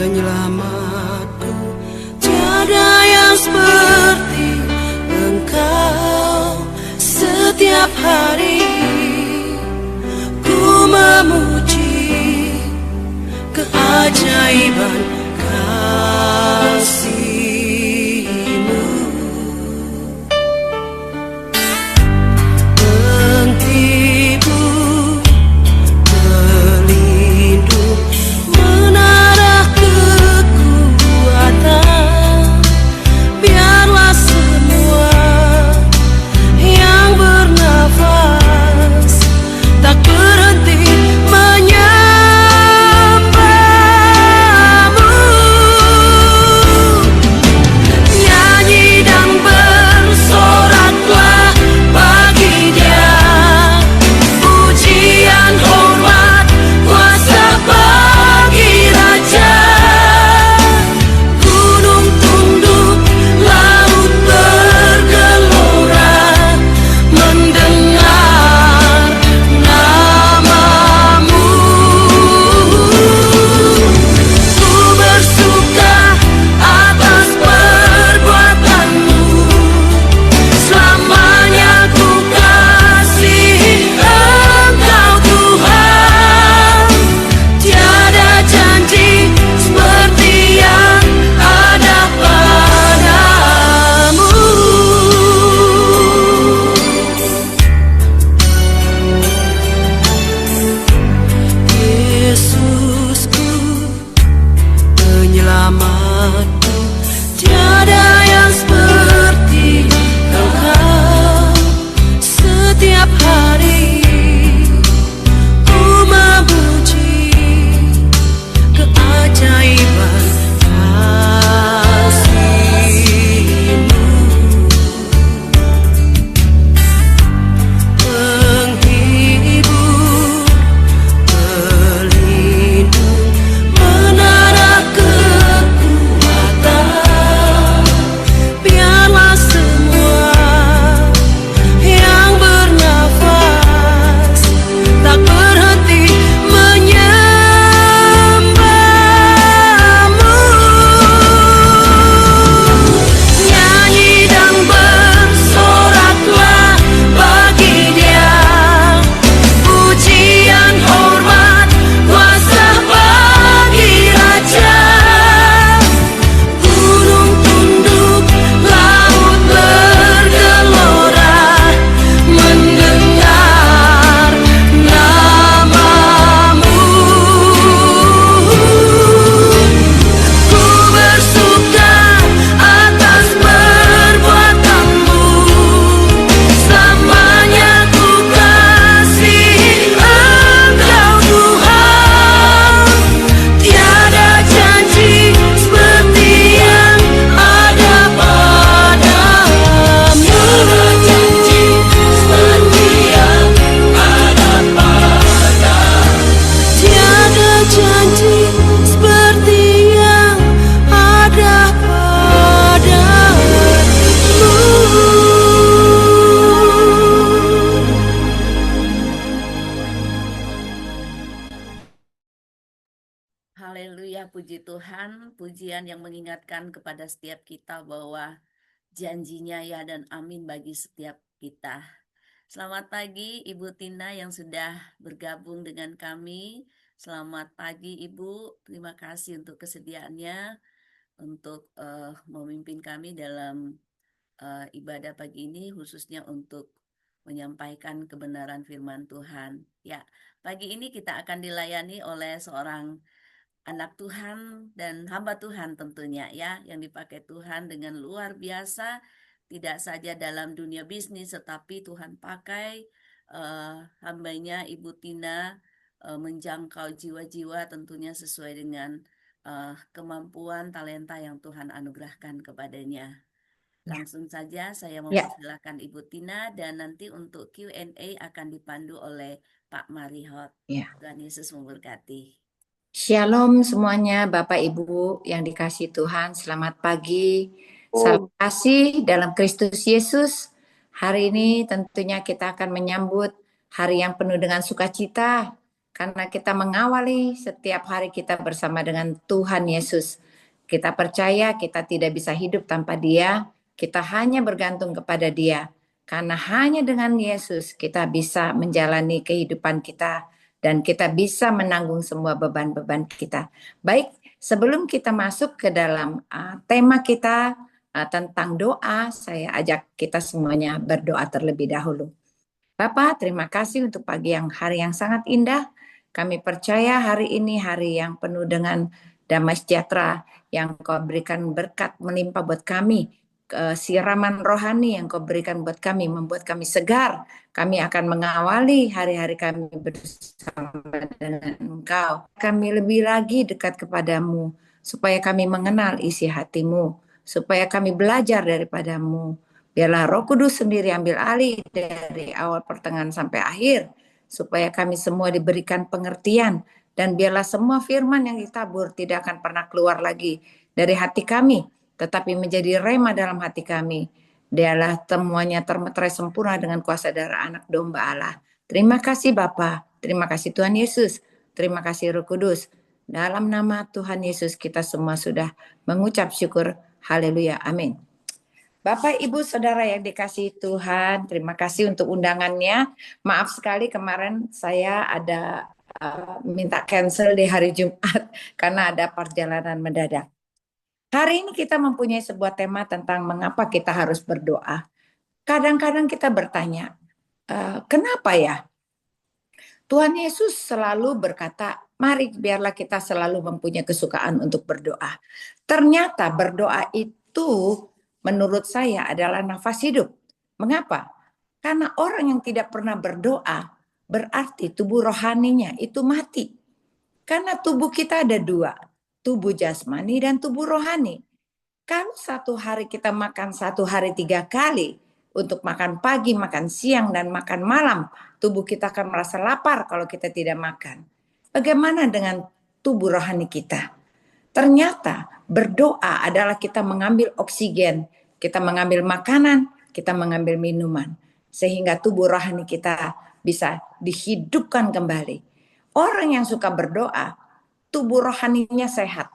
penyelamatku, tiada yang seperti Engkau. Setiap hari ku memuji keajaiban kasih-Mu. Penghibur, pelindung, menara kekuatan, biarlah semua yang bernafas tak berhenti menyembah-Mu. Nyanyi dan bersoraklah bagi Dia, pujian, hormat, kuasa bagi Raja. Gunung tunduk, laut bergelora, mendengar nama-Mu. Ku bersuka atas perbuatan-Mu, selamanya ku kasihi Engkau Tuhan. Tiada janji seperti yang ada padamu. Yesusku, penyelamatku, tiada yang seperti Engkau. Setiap hari ku memuji keajaiban kasih-Mu. Penghibur, pelindung, menara kekuatan, biarlah semua yang bernafas tak berhenti menyembah-Mu. Nyanyi dan bersoraklah bagi Dia, pujian, hormat, kuasa bagi Raja. Gunung tunduk, laut bergelora, mendengar nama-Mu. Ku bersuka atas perbuatan-Mu, selamanya ku kasihi Engkau Tuhan. Tiada janji seperti yang ada padamu. Tiada janji seperti yang ada padamu. Tiada janji seperti yang ada padamu. Haleluya, puji Tuhan, pujian yang mengingatkan kepada setiap kita bahwa janjinya ya dan amin bagi setiap kita. Selamat pagi Ibu Tina yang sudah bergabung dengan kami. Selamat pagi Ibu, terima kasih untuk kesediaannya untuk memimpin kami dalam ibadah pagi ini, khususnya untuk menyampaikan kebenaran firman Tuhan. Ya, pagi ini kita akan dilayani oleh seorang anak Tuhan dan hamba Tuhan tentunya ya, yang dipakai Tuhan dengan luar biasa, tidak saja dalam dunia bisnis, tetapi Tuhan pakai hambanya Ibu Tina menjangkau jiwa-jiwa tentunya sesuai dengan kemampuan talenta yang Tuhan anugerahkan kepadanya. Langsung saja saya mempersilakan Ibu Tina, dan nanti untuk Q&A akan dipandu oleh Pak Marihot. Tuhan Yesus memberkati. Shalom semuanya Bapak Ibu yang dikasihi Tuhan, selamat pagi. Salam kasih dalam Kristus Yesus. Hari ini tentunya kita akan menyambut hari yang penuh dengan sukacita karena kita mengawali setiap hari kita bersama dengan Tuhan Yesus. Kita percaya kita tidak bisa hidup tanpa Dia, kita hanya bergantung kepada Dia. Karena hanya dengan Yesus kita bisa menjalani kehidupan kita dan kita bisa menanggung semua beban-beban kita. Baik, sebelum kita masuk ke dalam tema kita tentang doa, saya ajak kita semuanya berdoa terlebih dahulu. Bapak, terima kasih untuk pagi hari yang sangat indah. Kami percaya hari ini hari yang penuh dengan damai sejahtera yang Kau berikan berkat melimpah buat kami. Siraman rohani yang Kau berikan buat kami, membuat kami segar. Kami akan mengawali hari-hari kami bersama dengan Engkau. Kami lebih lagi dekat kepadamu, supaya kami mengenal isi hatimu, supaya kami belajar daripadamu. Biarlah Roh Kudus sendiri ambil alih dari awal pertengahan sampai akhir, supaya kami semua diberikan pengertian, dan biarlah semua firman yang ditabur tidak akan pernah keluar lagi dari hati kami, tetapi menjadi rema dalam hati kami. Dialah temuannya termeterai sempurna dengan kuasa darah anak domba Allah. Terima kasih Bapa, terima kasih Tuhan Yesus, terima kasih Roh Kudus. Dalam nama Tuhan Yesus kita semua sudah mengucap syukur. Haleluya, amin. Bapak, Ibu, Saudara yang dikasihi Tuhan, terima kasih untuk undangannya. Maaf sekali kemarin saya ada minta cancel di hari Jumat karena ada perjalanan mendadak. Hari ini kita mempunyai sebuah tema tentang mengapa kita harus berdoa. Kadang-kadang kita bertanya, kenapa ya? Tuhan Yesus selalu berkata, mari biarlah kita selalu mempunyai kesukaan untuk berdoa. Ternyata berdoa itu menurut saya adalah nafas hidup. Mengapa? Karena orang yang tidak pernah berdoa berarti tubuh rohaninya itu mati. Karena tubuh kita ada dua, tubuh jasmani dan tubuh rohani. Kalau satu hari kita makan 3 kali, untuk makan pagi, makan siang, dan makan malam, tubuh kita akan merasa lapar kalau kita tidak makan. Bagaimana dengan tubuh rohani kita? Ternyata berdoa adalah kita mengambil oksigen, kita mengambil makanan, kita mengambil minuman, sehingga tubuh rohani kita bisa dihidupkan kembali. Orang yang suka berdoa, tubuh rohaninya sehat.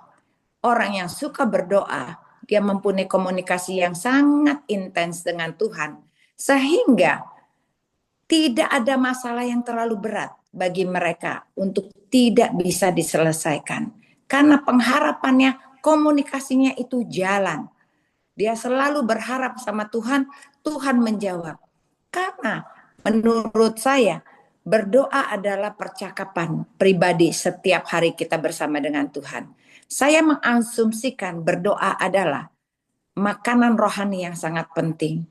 Orang yang suka berdoa, dia mempunyai komunikasi yang sangat intens dengan Tuhan, sehingga tidak ada masalah yang terlalu berat bagi mereka untuk tidak bisa diselesaikan. Karena pengharapannya, komunikasinya itu jalan. Dia selalu berharap sama Tuhan, Tuhan menjawab. Karena menurut saya, berdoa adalah percakapan pribadi setiap hari kita bersama dengan Tuhan. Saya mengasumsikan berdoa adalah makanan rohani yang sangat penting.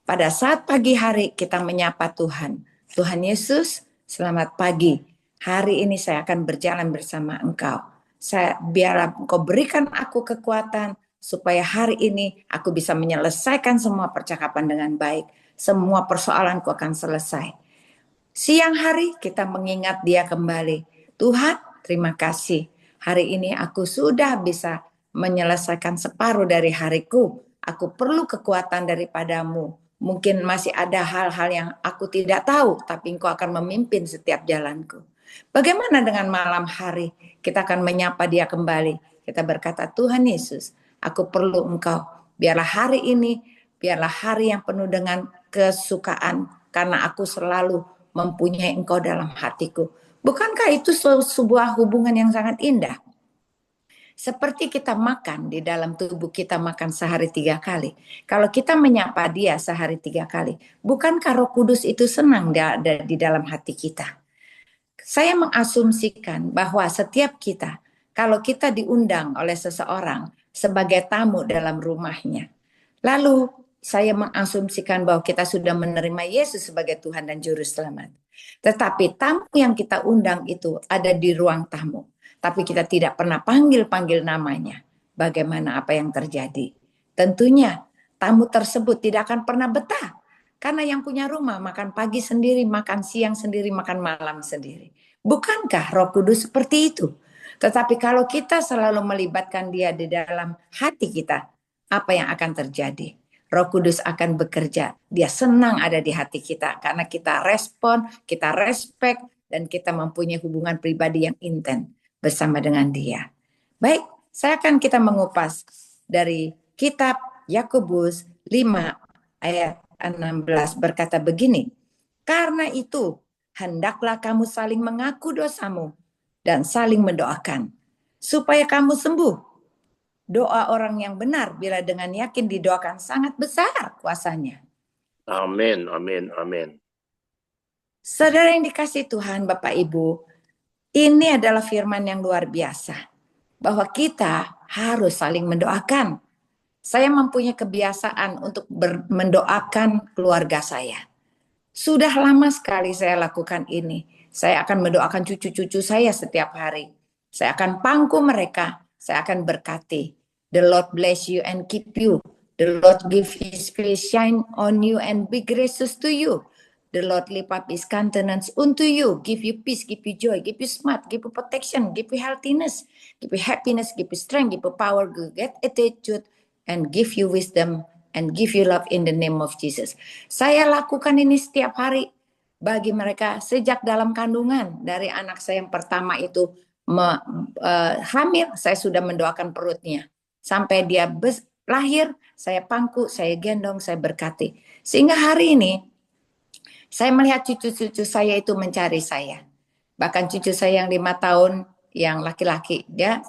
Pada saat pagi hari kita menyapa Tuhan. Tuhan Yesus, selamat pagi. Hari ini saya akan berjalan bersama Engkau. Biarlah Engkau berikan aku kekuatan supaya hari ini aku bisa menyelesaikan semua percakapan dengan baik. Semua persoalanku akan selesai. Siang hari kita mengingat Dia kembali. Tuhan, terima kasih. Hari ini aku sudah bisa menyelesaikan separuh dari hariku. Aku perlu kekuatan daripadamu. Mungkin masih ada hal-hal yang aku tidak tahu, tapi Engkau akan memimpin setiap jalanku. Bagaimana dengan malam hari? Kita akan menyapa Dia kembali. Kita berkata, Tuhan Yesus, aku perlu Engkau. Biarlah hari ini, biarlah hari yang penuh dengan kesukaan, karena aku selalu mempunyai Engkau dalam hatiku. Bukankah itu sebuah hubungan yang sangat indah? Seperti kita makan, di dalam tubuh kita makan sehari 3 kali. Kalau kita menyapa Dia sehari 3 kali, bukankah Roh Kudus itu senang di dalam hati kita? Saya mengasumsikan bahwa setiap kita, kalau kita diundang oleh seseorang sebagai tamu dalam rumahnya, lalu saya mengasumsikan bahwa kita sudah menerima Yesus sebagai Tuhan dan Juru Selamat. Tetapi tamu yang kita undang itu ada di ruang tamu. Tapi kita tidak pernah panggil-panggil namanya. Bagaimana apa yang terjadi? Tentunya tamu tersebut tidak akan pernah betah. Karena yang punya rumah makan pagi sendiri, makan siang sendiri, makan malam sendiri. Bukankah Roh Kudus seperti itu? Tetapi kalau kita selalu melibatkan Dia di dalam hati kita, apa yang akan terjadi? Roh Kudus akan bekerja. Dia senang ada di hati kita karena kita respon, kita respect, dan kita mempunyai hubungan pribadi yang intens bersama dengan Dia. Baik, kita mengupas dari kitab Yakobus 5 ayat 16 berkata begini, karena itu hendaklah kamu saling mengaku dosamu dan saling mendoakan supaya kamu sembuh. Doa orang yang benar bila dengan yakin didoakan sangat besar kuasanya. Amin, amin, amin. Saudara yang dikasihi Tuhan, Bapak Ibu, ini adalah firman yang luar biasa. Bahwa kita harus saling mendoakan. Saya mempunyai kebiasaan untuk mendoakan keluarga saya. Sudah lama sekali saya lakukan ini. Saya akan mendoakan cucu-cucu saya setiap hari. Saya akan pangku mereka. Saya akan berkati. The Lord bless you and keep you. The Lord give His face shine on you and be gracious to you. The Lord lift up His countenance unto you, give you peace, give you joy, give you smart, give you protection, give you healthiness, give you happiness, give you strength, give you power, give you attitude, and give you wisdom, and give you love in the name of Jesus. Saya lakukan ini setiap hari bagi mereka sejak dalam kandungan. Dari anak saya yang pertama itu hamil, saya sudah mendoakan perutnya. Sampai dia lahir, saya pangku, saya gendong, saya berkati. Sehingga hari ini, saya melihat cucu-cucu saya itu mencari saya. Bahkan cucu saya yang 5 tahun, yang laki-laki,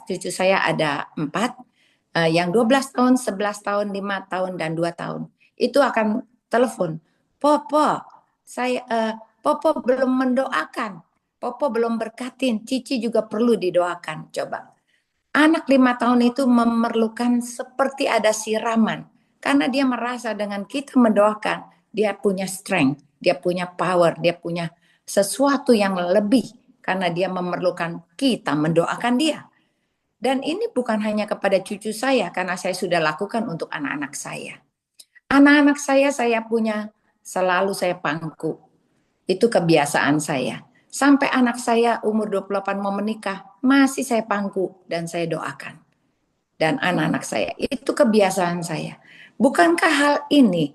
cucu saya ada 4. Yang 12 tahun, 11 tahun, 5 tahun, dan 2 tahun. Itu akan telepon. Popo, Popo belum mendoakan. Popo belum berkatin. Cici juga perlu didoakan. Coba. Anak 5 tahun itu memerlukan seperti ada siraman. Karena dia merasa dengan kita mendoakan, dia punya strength, dia punya power, dia punya sesuatu yang lebih. Karena dia memerlukan kita mendoakan dia. Dan ini bukan hanya kepada cucu saya, karena saya sudah lakukan untuk anak-anak saya. Anak-anak saya punya, selalu saya pangku. Itu kebiasaan saya. Sampai anak saya umur 28 mau menikah, masih saya pangku dan saya doakan. Dan anak-anak saya, itu kebiasaan saya. Bukankah hal ini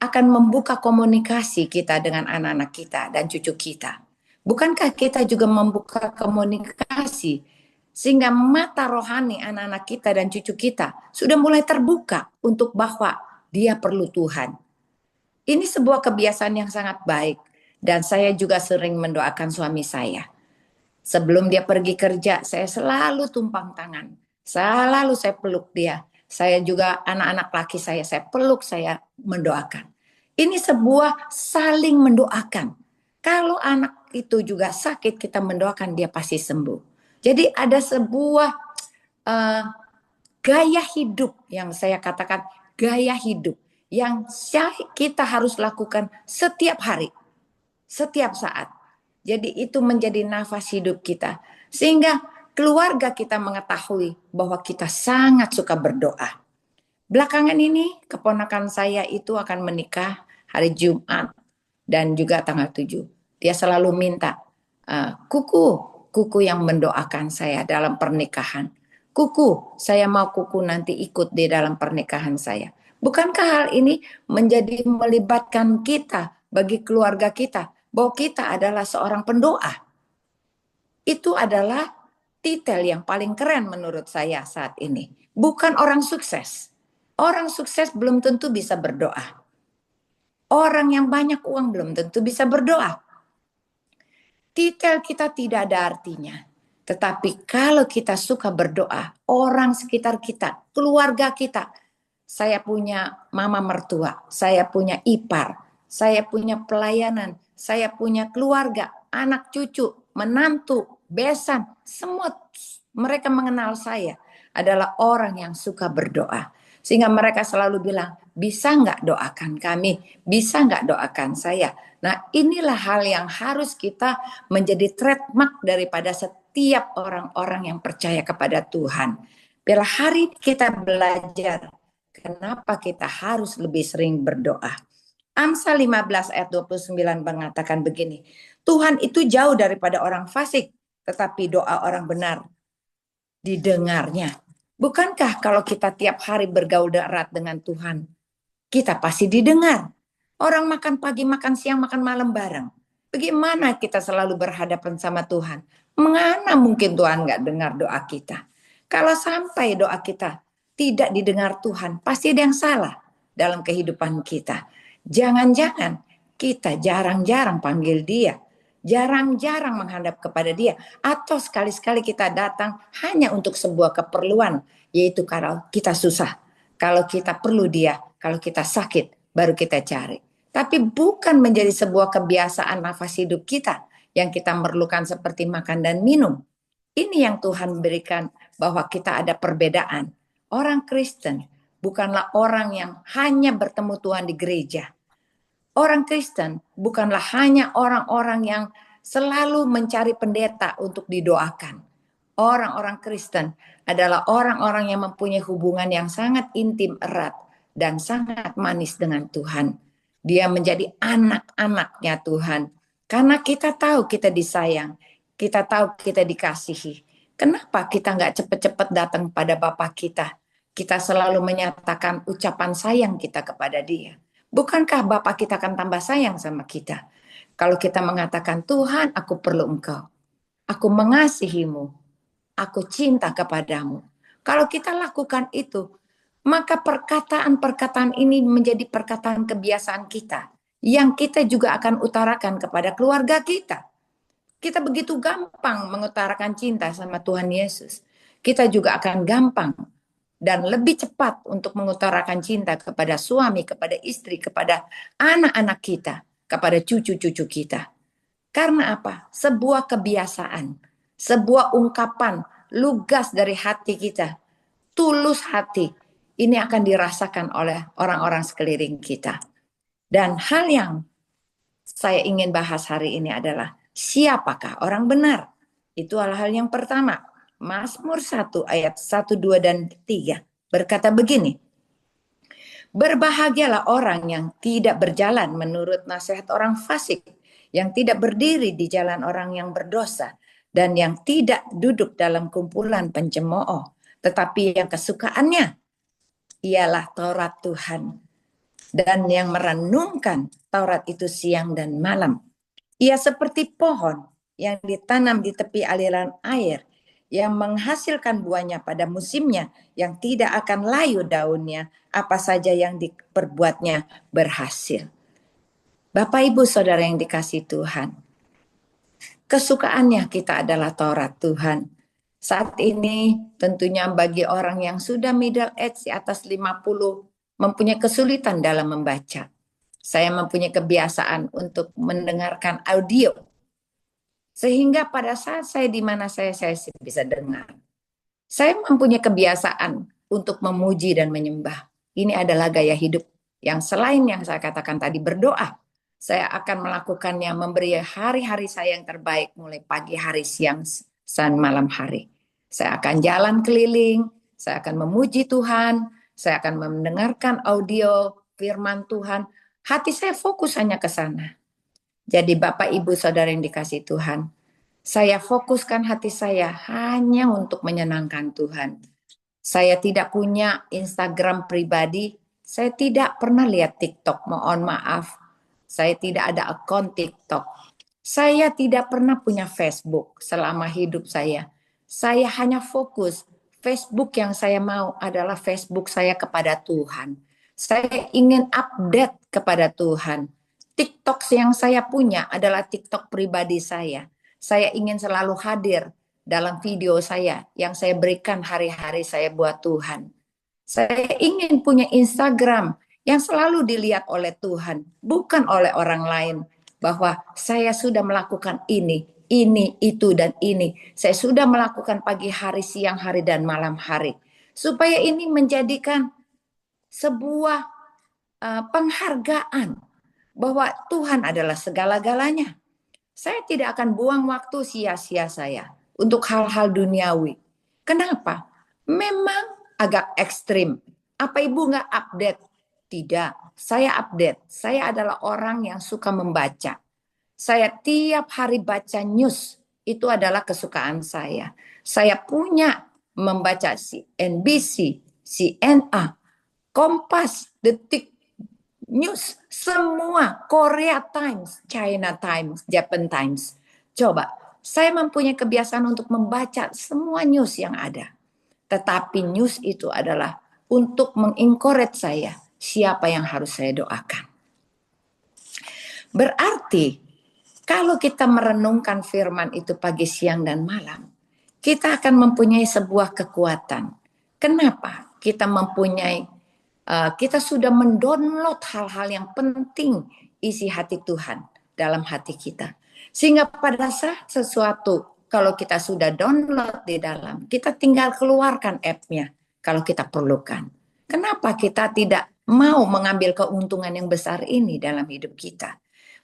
akan membuka komunikasi kita dengan anak-anak kita dan cucu kita? Bukankah kita juga membuka komunikasi sehingga mata rohani anak-anak kita dan cucu kita sudah mulai terbuka untuk bahwa dia perlu Tuhan. Ini sebuah kebiasaan yang sangat baik. Dan saya juga sering mendoakan suami saya. Sebelum dia pergi kerja, saya selalu tumpang tangan. Selalu saya peluk dia. Saya juga anak-anak laki saya peluk, saya mendoakan. Ini sebuah saling mendoakan. Kalau anak itu juga sakit, kita mendoakan dia pasti sembuh. Jadi ada sebuah gaya hidup yang saya katakan gaya hidup yang kita harus lakukan setiap hari. Setiap saat. Jadi itu menjadi nafas hidup kita. Sehingga keluarga kita mengetahui bahwa kita sangat suka berdoa. Belakangan ini keponakan saya itu akan menikah hari Jumat dan juga tanggal 7. Dia selalu minta kuku yang mendoakan saya dalam pernikahan. Kuku, saya mau kuku nanti ikut di dalam pernikahan saya. Bukankah hal ini menjadi melibatkan kita bagi keluarga kita? Bahwa kita adalah seorang pendoa. Itu adalah titel yang paling keren menurut saya saat ini. Bukan orang sukses. Orang sukses belum tentu bisa berdoa. Orang yang banyak uang belum tentu bisa berdoa. Titel kita tidak ada artinya. Tetapi kalau kita suka berdoa, orang sekitar kita, keluarga kita. Saya punya mama mertua, saya punya ipar, saya punya pelayanan, saya punya keluarga, anak cucu, menantu, besan, semua mereka mengenal saya adalah orang yang suka berdoa. Sehingga mereka selalu bilang, bisa nggak doakan kami? Bisa nggak doakan saya? Nah inilah hal yang harus kita menjadi trademark daripada setiap orang-orang yang percaya kepada Tuhan. Bila hari kita belajar, kenapa kita harus lebih sering berdoa? Amsal 15 ayat 29 mengatakan begini, Tuhan itu jauh daripada orang fasik, tetapi doa orang benar didengarnya. Bukankah kalau kita tiap hari bergaul erat dengan Tuhan, kita pasti didengar. Orang makan pagi, makan siang, makan malam bareng. Bagaimana kita selalu berhadapan sama Tuhan? Mengana mungkin Tuhan nggak dengar doa kita? Kalau sampai doa kita tidak didengar Tuhan, pasti ada yang salah dalam kehidupan kita. Jangan-jangan kita jarang-jarang panggil Dia, jarang-jarang menghadap kepada Dia, atau sekali-sekali kita datang hanya untuk sebuah keperluan, yaitu kalau kita susah, kalau kita perlu Dia, kalau kita sakit, baru kita cari. Tapi bukan menjadi sebuah kebiasaan nafas hidup kita yang kita memerlukan seperti makan dan minum. Ini yang Tuhan berikan, bahwa kita ada perbedaan. Orang Kristen bukanlah orang yang hanya bertemu Tuhan di gereja. Orang Kristen bukanlah hanya orang-orang yang selalu mencari pendeta untuk didoakan. Orang-orang Kristen adalah orang-orang yang mempunyai hubungan yang sangat intim, erat, dan sangat manis dengan Tuhan. Dia menjadi anak-anaknya Tuhan. Karena kita tahu kita disayang, kita tahu kita dikasihi. Kenapa kita nggak cepat-cepat datang pada Bapa kita? Kita selalu menyatakan ucapan sayang kita kepada Dia. Bukankah Bapa kita akan tambah sayang sama kita? Kalau kita mengatakan, Tuhan, aku perlu Engkau. Aku mengasihimu. Aku cinta kepadamu. Kalau kita lakukan itu, maka perkataan-perkataan ini menjadi perkataan kebiasaan kita, yang kita juga akan utarakan kepada keluarga kita. Kita begitu gampang mengutarakan cinta sama Tuhan Yesus. Kita juga akan gampang dan lebih cepat untuk mengutarakan cinta kepada suami, kepada istri, kepada anak-anak kita, kepada cucu-cucu kita. Karena apa? Sebuah kebiasaan, sebuah ungkapan lugas dari hati kita, tulus hati. Ini akan dirasakan oleh orang-orang sekeliling kita. Dan hal yang saya ingin bahas hari ini adalah siapakah orang benar? Itu hal yang pertama. Mazmur 1 ayat 1, 2, dan 3 berkata begini. Berbahagialah orang yang tidak berjalan menurut nasihat orang fasik, yang tidak berdiri di jalan orang yang berdosa, dan yang tidak duduk dalam kumpulan pencemooh, tetapi yang kesukaannya ialah Taurat Tuhan, dan yang merenungkan Taurat itu siang dan malam. Ia seperti pohon yang ditanam di tepi aliran air, yang menghasilkan buahnya pada musimnya, yang tidak akan layu daunnya, apa saja yang diperbuatnya berhasil. Bapak, Ibu, Saudara yang dikasihi Tuhan, kesukaannya kita adalah Taurat Tuhan. Saat ini tentunya bagi orang yang sudah middle age di atas 50 mempunyai kesulitan dalam membaca. Saya mempunyai kebiasaan untuk mendengarkan audio. Sehingga pada saat saya di mana saya bisa dengar. Saya mempunyai kebiasaan untuk memuji dan menyembah. Ini adalah gaya hidup yang selain yang saya katakan tadi berdoa. Saya akan melakukannya, memberi hari-hari saya yang terbaik mulai pagi hari, siang, dan malam hari. Saya akan jalan keliling, saya akan memuji Tuhan, saya akan mendengarkan audio firman Tuhan. Hati saya fokus hanya ke sana. Jadi Bapak, Ibu, Saudara yang dikasihi Tuhan, saya fokuskan hati saya hanya untuk menyenangkan Tuhan. Saya tidak punya Instagram pribadi, saya tidak pernah lihat TikTok, mohon maaf. Saya tidak ada akun TikTok. Saya tidak pernah punya Facebook selama hidup saya. Saya hanya fokus, Facebook yang saya mau adalah Facebook saya kepada Tuhan. Saya ingin update kepada Tuhan. TikTok yang saya punya adalah TikTok pribadi saya. Saya ingin selalu hadir dalam video saya yang saya berikan hari-hari saya buat Tuhan. Saya ingin punya Instagram yang selalu dilihat oleh Tuhan, bukan oleh orang lain. Bahwa saya sudah melakukan ini, itu, dan ini. Saya sudah melakukan pagi hari, siang hari, dan malam hari. Supaya ini menjadikan sebuah penghargaan bahwa Tuhan adalah segala-galanya. Saya tidak akan buang waktu sia-sia saya untuk hal-hal duniawi. Kenapa? Memang agak ekstrim. Apa Ibu nggak update? Tidak, saya update. Saya adalah orang yang suka membaca. Saya tiap hari baca news. Itu adalah kesukaan saya. Saya punya membaca CNBC, CNN, Kompas, Detik, news, semua Korea Times, China Times, Japan Times. Coba, saya mempunyai kebiasaan untuk membaca semua news yang ada. Tetapi news itu adalah untuk mengencourage saya, siapa yang harus saya doakan. Berarti kalau kita merenungkan firman itu pagi, siang, dan malam, kita akan mempunyai sebuah kekuatan. Kenapa? Kita sudah mendownload hal-hal yang penting isi hati Tuhan dalam hati kita. Sehingga pada saat sesuatu, kalau kita sudah download di dalam, kita tinggal keluarkan app-nya kalau kita perlukan. Kenapa kita tidak mau mengambil keuntungan yang besar ini dalam hidup kita?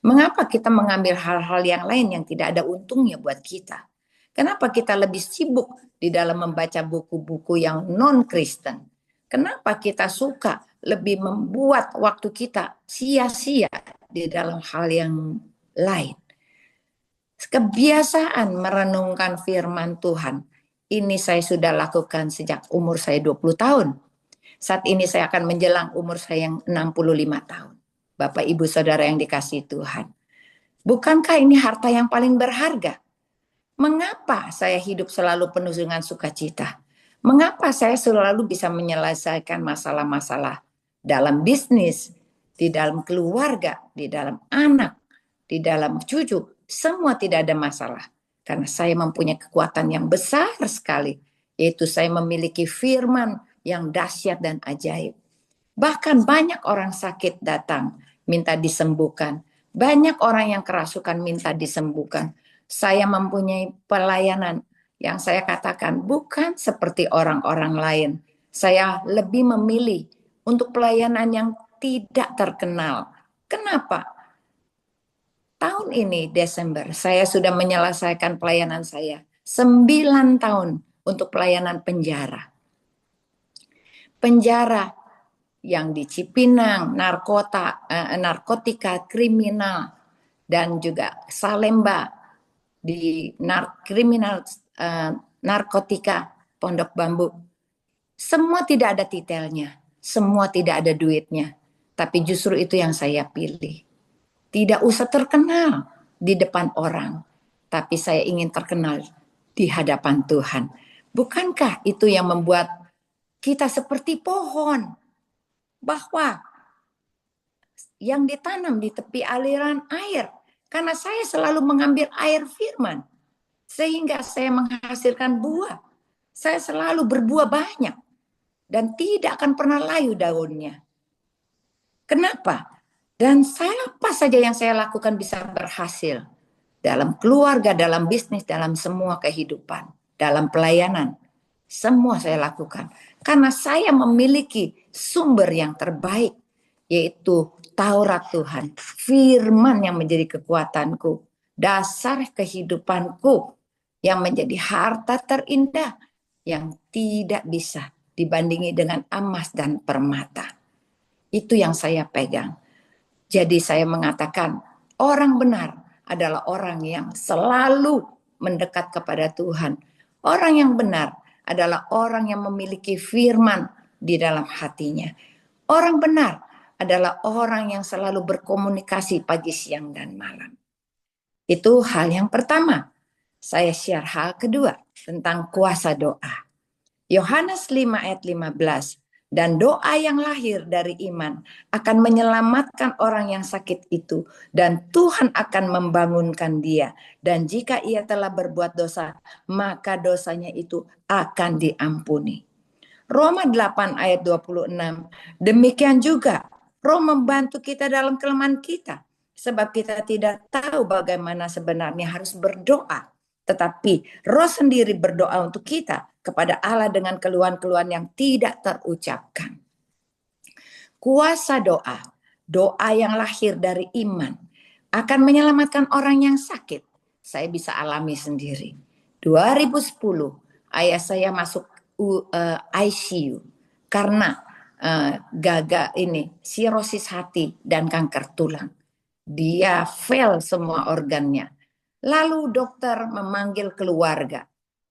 Mengapa kita mengambil hal-hal yang lain yang tidak ada untungnya buat kita? Kenapa kita lebih sibuk di dalam membaca buku-buku yang non-Kristen? Kenapa kita suka lebih membuat waktu kita sia-sia di dalam hal yang lain? Kebiasaan merenungkan firman Tuhan, ini saya sudah lakukan sejak umur saya 20 tahun. Saat ini saya akan menjelang umur saya yang 65 tahun. Bapak, Ibu, Saudara yang dikasihi Tuhan. Bukankah ini harta yang paling berharga? Mengapa saya hidup selalu penuh dengan sukacita? Mengapa saya selalu bisa menyelesaikan masalah-masalah dalam bisnis, di dalam keluarga, di dalam anak, di dalam cucu, semua tidak ada masalah. Karena saya mempunyai kekuatan yang besar sekali, yaitu saya memiliki firman yang dahsyat dan ajaib. Bahkan banyak orang sakit datang minta disembuhkan. Banyak orang yang kerasukan minta disembuhkan. Saya mempunyai pelayanan yang saya katakan bukan seperti orang-orang lain. Saya lebih memilih untuk pelayanan yang tidak terkenal. Kenapa? Tahun ini Desember saya sudah menyelesaikan pelayanan saya 9 tahun untuk pelayanan penjara. Penjara yang di Cipinang, narkotika, kriminal, dan juga Salemba di kriminal narkotika, Pondok Bambu. Semua tidak ada titelnya, semua tidak ada duitnya, tapi justru itu yang saya pilih. Tidak usah terkenal di depan orang, tapi saya ingin terkenal di hadapan Tuhan. Bukankah itu yang membuat kita seperti pohon, bahwa yang ditanam di tepi aliran air, karena saya selalu mengambil air firman, sehingga saya menghasilkan buah. Saya selalu berbuah banyak dan tidak akan pernah layu daunnya. Kenapa? Dan apa saja yang saya lakukan bisa berhasil dalam keluarga, dalam bisnis, dalam semua kehidupan, dalam pelayanan. Semua saya lakukan karena saya memiliki sumber yang terbaik, yaitu Taurat Tuhan, firman yang menjadi kekuatanku, dasar kehidupanku, yang menjadi harta terindah yang tidak bisa dibandingi dengan emas dan permata. Itu yang saya pegang. Jadi saya mengatakan orang benar adalah orang yang selalu mendekat kepada Tuhan. Orang yang benar adalah orang yang memiliki firman di dalam hatinya. Orang benar adalah orang yang selalu berkomunikasi pagi, siang, dan malam. Itu hal yang pertama. Saya share hal kedua tentang kuasa doa. Yohanes 5 ayat 15. Dan doa yang lahir dari iman akan menyelamatkan orang yang sakit itu. Dan Tuhan akan membangunkan dia. Dan jika ia telah berbuat dosa, maka dosanya itu akan diampuni. Roma 8 ayat 26. Demikian juga Roh membantu kita dalam kelemahan kita. Sebab kita tidak tahu bagaimana sebenarnya harus berdoa. Tetapi Roh sendiri berdoa untuk kita kepada Allah dengan keluhan-keluhan yang tidak terucapkan. Kuasa doa, doa yang lahir dari iman, akan menyelamatkan orang yang sakit. Saya bisa alami sendiri. 2010, ayah saya masuk ICU karena gagal sirosis hati dan kanker tulang. Dia fail semua organnya. Lalu dokter memanggil keluarga,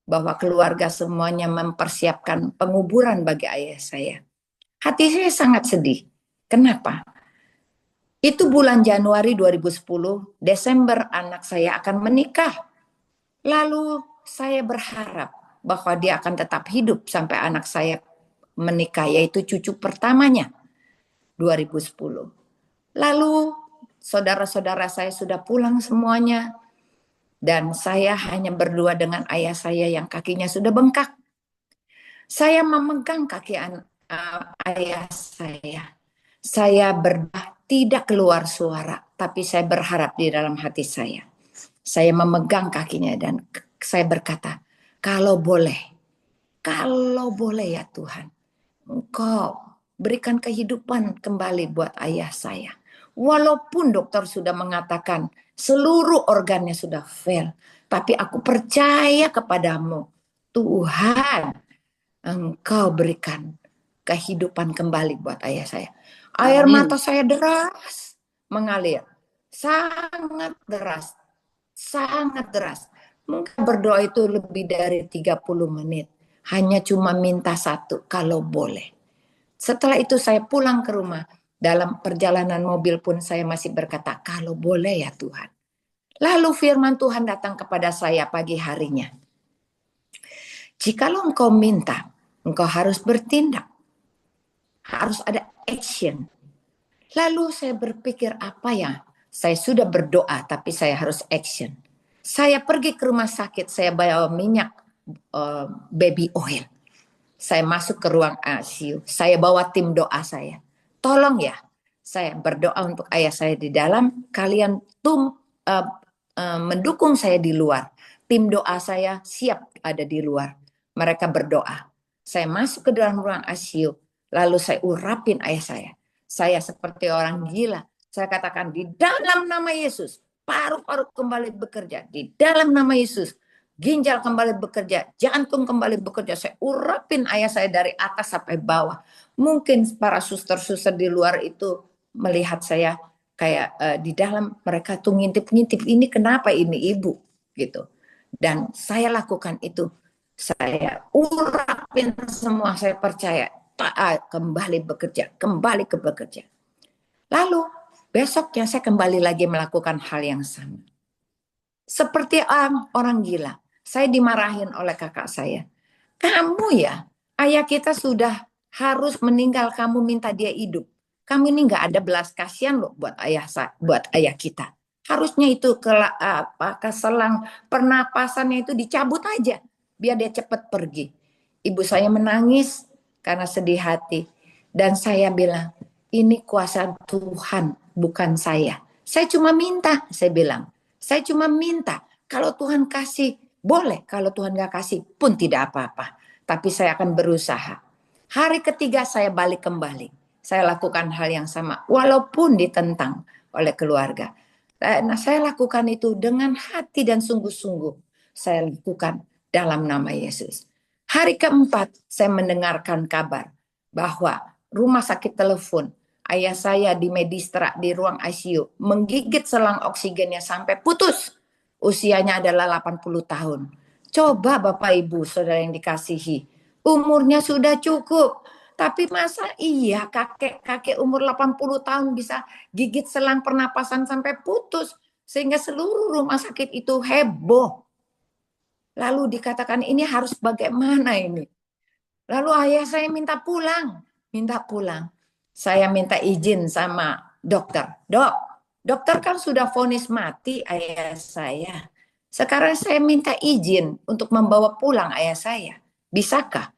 bahwa keluarga semuanya mempersiapkan penguburan bagi ayah saya. Hati saya sangat sedih. Kenapa? Itu bulan Januari 2010, Desember anak saya akan menikah. Lalu saya berharap bahwa dia akan tetap hidup sampai anak saya menikah, yaitu cucu pertamanya 2010. Lalu saudara-saudara saya sudah pulang semuanya, dan saya hanya berdua dengan ayah saya yang kakinya sudah bengkak. Saya memegang kaki ayah saya. Saya berdoa, tidak keluar suara, tapi saya berharap di dalam hati saya. Saya memegang kakinya dan saya berkata, kalau boleh ya Tuhan, Engkau berikan kehidupan kembali buat ayah saya. Walaupun dokter sudah mengatakan seluruh organnya sudah fail, tapi aku percaya kepadamu, Tuhan, Engkau berikan kehidupan kembali buat ayah saya. Air Amin. mata saya deras mengalir, sangat deras, sangat deras. Mungkin berdoa itu lebih dari 30 menit. Hanya cuma minta satu, kalau boleh. Setelah itu saya pulang ke rumah. Dalam perjalanan mobil pun saya masih berkata, kalau boleh ya Tuhan. Lalu firman Tuhan datang kepada saya pagi harinya. Jikalau engkau minta, engkau harus bertindak. Harus ada action. Lalu saya berpikir apa ya? Saya sudah berdoa tapi saya harus action. Saya pergi ke rumah sakit, saya bawa minyak baby oil. Saya masuk ke ruang ICU, saya bawa tim doa saya. Tolong ya, saya berdoa untuk ayah saya di dalam, kalian mendukung saya di luar. Tim doa saya siap ada di luar. Mereka berdoa. Saya masuk ke dalam ruang ICU, lalu saya urapin ayah saya. Saya seperti orang gila. Saya katakan di dalam nama Yesus, paru-paru kembali bekerja. Di dalam nama Yesus, ginjal kembali bekerja, jantung kembali bekerja. Saya urapin ayah saya dari atas sampai bawah. Mungkin para suster-suster di luar itu melihat saya kayak di dalam, mereka tuh ngintip-ngintip, ini kenapa ini ibu gitu. Dan saya lakukan itu. Saya urapin semua, saya percaya kembali bekerja, kembali ke bekerja. Lalu besoknya saya kembali lagi melakukan hal yang sama. Seperti orang gila. Saya dimarahin oleh kakak saya. Kamu ya, ayah kita sudah harus meninggal, kamu minta dia hidup. Kamu ini nggak ada belas kasihan loh buat ayah kita. Harusnya itu keselang pernapasannya itu dicabut aja, biar dia cepat pergi. Ibu saya menangis karena sedih hati. Dan saya bilang, ini kuasa Tuhan, bukan saya. Saya cuma minta, saya bilang. Saya cuma minta, kalau Tuhan kasih, boleh. Kalau Tuhan gak kasih, pun tidak apa-apa. Tapi saya akan berusaha. Hari ketiga saya balik kembali. Saya lakukan hal yang sama, walaupun ditentang oleh keluarga. Nah, saya lakukan itu dengan hati dan sungguh-sungguh. Saya lakukan dalam nama Yesus. Hari keempat, saya mendengarkan kabar bahwa rumah sakit telepon, ayah saya di Medistra di ruang ICU menggigit selang oksigennya sampai putus. Usianya adalah 80 tahun. Coba Bapak Ibu Saudara yang dikasihi, umurnya sudah cukup. Tapi masa iya kakek umur 80 tahun bisa gigit selang pernapasan sampai putus. Sehingga seluruh rumah sakit itu heboh. Lalu dikatakan ini harus bagaimana ini. Lalu ayah saya minta pulang. Saya minta izin sama dokter. Dokter kan sudah vonis mati ayah saya. Sekarang saya minta izin untuk membawa pulang ayah saya. Bisakah?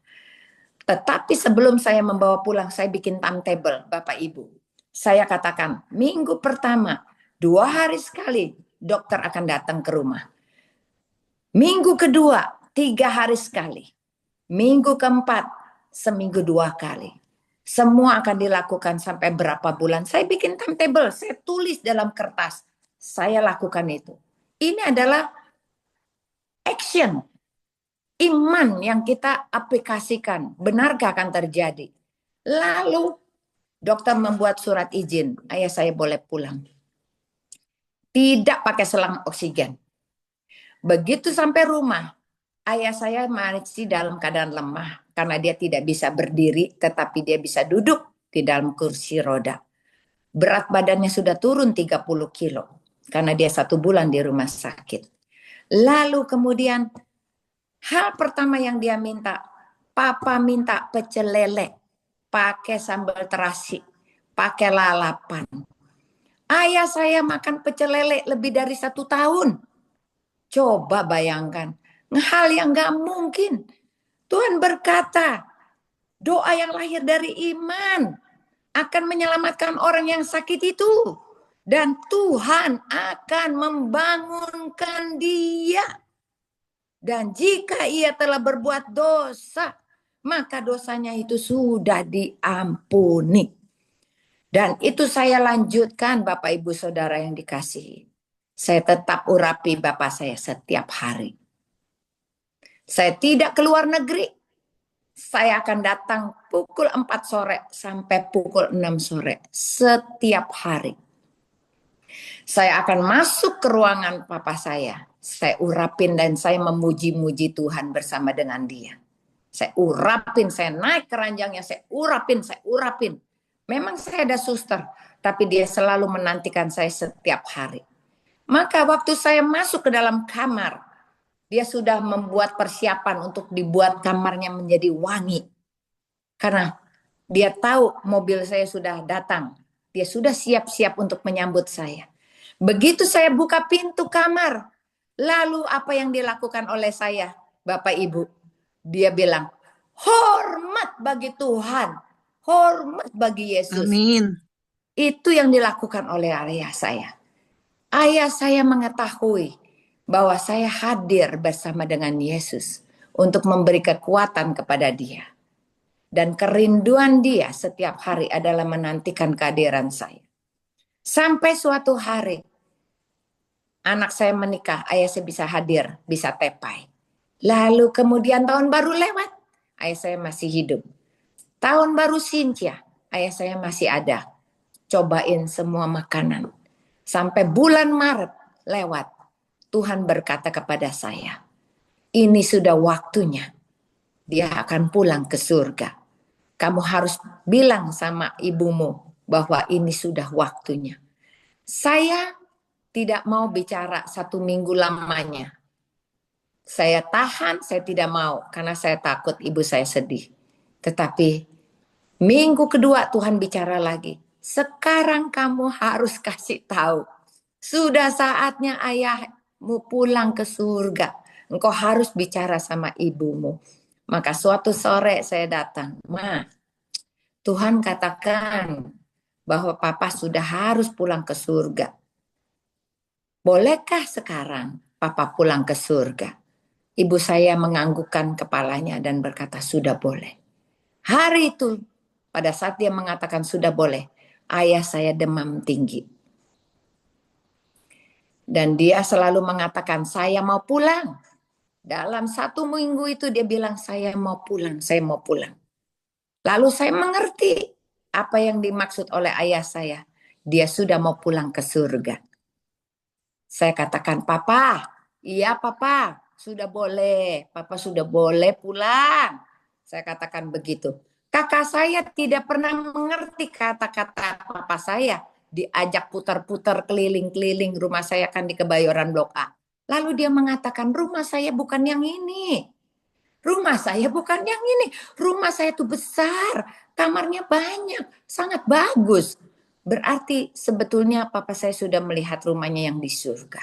Tetapi sebelum saya membawa pulang, saya bikin timetable, Bapak Ibu. Saya katakan, minggu pertama, 2 hari sekali, dokter akan datang ke rumah. Minggu kedua, 3 hari sekali. Minggu keempat, seminggu 2 kali. Semua akan dilakukan sampai berapa bulan. Saya bikin timetable, saya tulis dalam kertas. Saya lakukan itu. Ini adalah action. Iman yang kita aplikasikan, benarkah akan terjadi? Lalu dokter membuat surat izin, ayah saya boleh pulang. Tidak pakai selang oksigen. Begitu sampai rumah, ayah saya masih dalam keadaan lemah karena dia tidak bisa berdiri, tetapi dia bisa duduk di dalam kursi roda. Berat badannya sudah turun 30 kilo. Karena dia 1 bulan di rumah sakit. Lalu kemudian hal pertama yang dia minta, papa minta pecel lele, pakai sambal terasi, pakai lalapan. Ayah saya makan pecel lele lebih dari 1 tahun. Coba bayangkan, hal yang gak mungkin. Tuhan berkata, doa yang lahir dari iman akan menyelamatkan orang yang sakit itu. Dan Tuhan akan membangunkan dia. Dan jika ia telah berbuat dosa, maka dosanya itu sudah diampuni. Dan itu saya lanjutkan, Bapak Ibu Saudara yang dikasihi. Saya tetap urapi Bapak saya setiap hari. Saya tidak keluar negeri. Saya akan datang pukul 4 sore sampai pukul 6 sore setiap hari. Saya akan masuk ke ruangan papa saya. Saya urapin dan saya memuji-muji Tuhan bersama dengan dia. Saya urapin, saya naik ke ranjangnya, saya urapin. Memang saya ada suster, tapi dia selalu menantikan saya setiap hari. Maka waktu saya masuk ke dalam kamar, dia sudah membuat persiapan untuk dibuat kamarnya menjadi wangi. Karena dia tahu mobil saya sudah datang. Dia sudah siap-siap untuk menyambut saya. Begitu saya buka pintu kamar, lalu apa yang dilakukan oleh saya, Bapak Ibu? Dia bilang, hormat bagi Tuhan, hormat bagi Yesus. Amin. Itu yang dilakukan oleh ayah saya. Ayah saya mengetahui bahwa saya hadir bersama dengan Yesus untuk memberi kekuatan kepada dia. Dan kerinduan dia setiap hari adalah menantikan kehadiran saya. Sampai suatu hari, anak saya menikah, ayah saya bisa hadir, bisa tepai. Lalu kemudian tahun baru lewat, ayah saya masih hidup. Tahun baru Sintia, ayah saya masih ada. Cobain semua makanan. Sampai bulan Maret lewat, Tuhan berkata kepada saya, ini sudah waktunya. Dia akan pulang ke surga. Kamu harus bilang sama ibumu bahwa ini sudah waktunya. Saya tidak mau bicara 1 minggu lamanya. Saya tahan, saya tidak mau karena saya takut ibu saya sedih. Tetapi minggu kedua Tuhan bicara lagi. Sekarang kamu harus kasih tahu. Sudah saatnya ayahmu pulang ke surga. Engkau harus bicara sama ibumu. Maka suatu sore saya datang. Ma, Tuhan katakan bahwa papa sudah harus pulang ke surga. Bolehkah sekarang papa pulang ke surga? Ibu saya menganggukkan kepalanya dan berkata sudah boleh. Hari itu pada saat dia mengatakan sudah boleh, ayah saya demam tinggi. Dan dia selalu mengatakan saya mau pulang. Dalam 1 minggu itu dia bilang saya mau pulang, saya mau pulang. Lalu saya mengerti apa yang dimaksud oleh ayah saya. Dia sudah mau pulang ke surga. Saya katakan, papa, iya papa, sudah boleh. Papa sudah boleh pulang. Saya katakan begitu. Kakak saya tidak pernah mengerti kata-kata papa saya. Diajak putar-putar keliling-keliling rumah saya kan di Kebayoran Blok A. Lalu dia mengatakan, rumah saya bukan yang ini. Rumah saya bukan yang ini. Rumah saya itu besar. Kamarnya banyak. Sangat bagus. Berarti sebetulnya papa saya sudah melihat rumahnya yang di surga.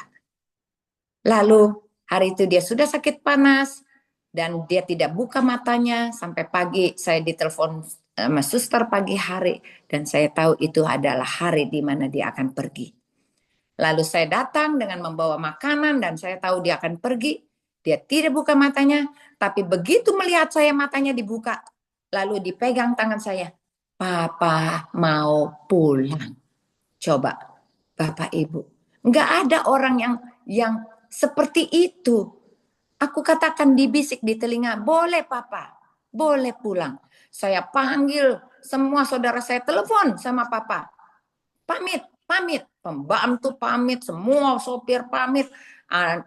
Lalu hari itu dia sudah sakit panas. Dan dia tidak buka matanya. Sampai pagi saya ditelepon sama suster pagi hari. Dan saya tahu itu adalah hari di mana dia akan pergi. Lalu saya datang dengan membawa makanan. Dan saya tahu dia akan pergi. Dia tidak buka matanya, tapi begitu melihat saya matanya dibuka, lalu dipegang tangan saya. Papa mau pulang. Coba, Bapak Ibu. Enggak ada orang yang seperti itu. Aku katakan dibisik di telinga, boleh Papa, boleh pulang. Saya panggil semua saudara saya, telepon sama Papa. Pamit. Pembantu pamit, semua sopir pamit.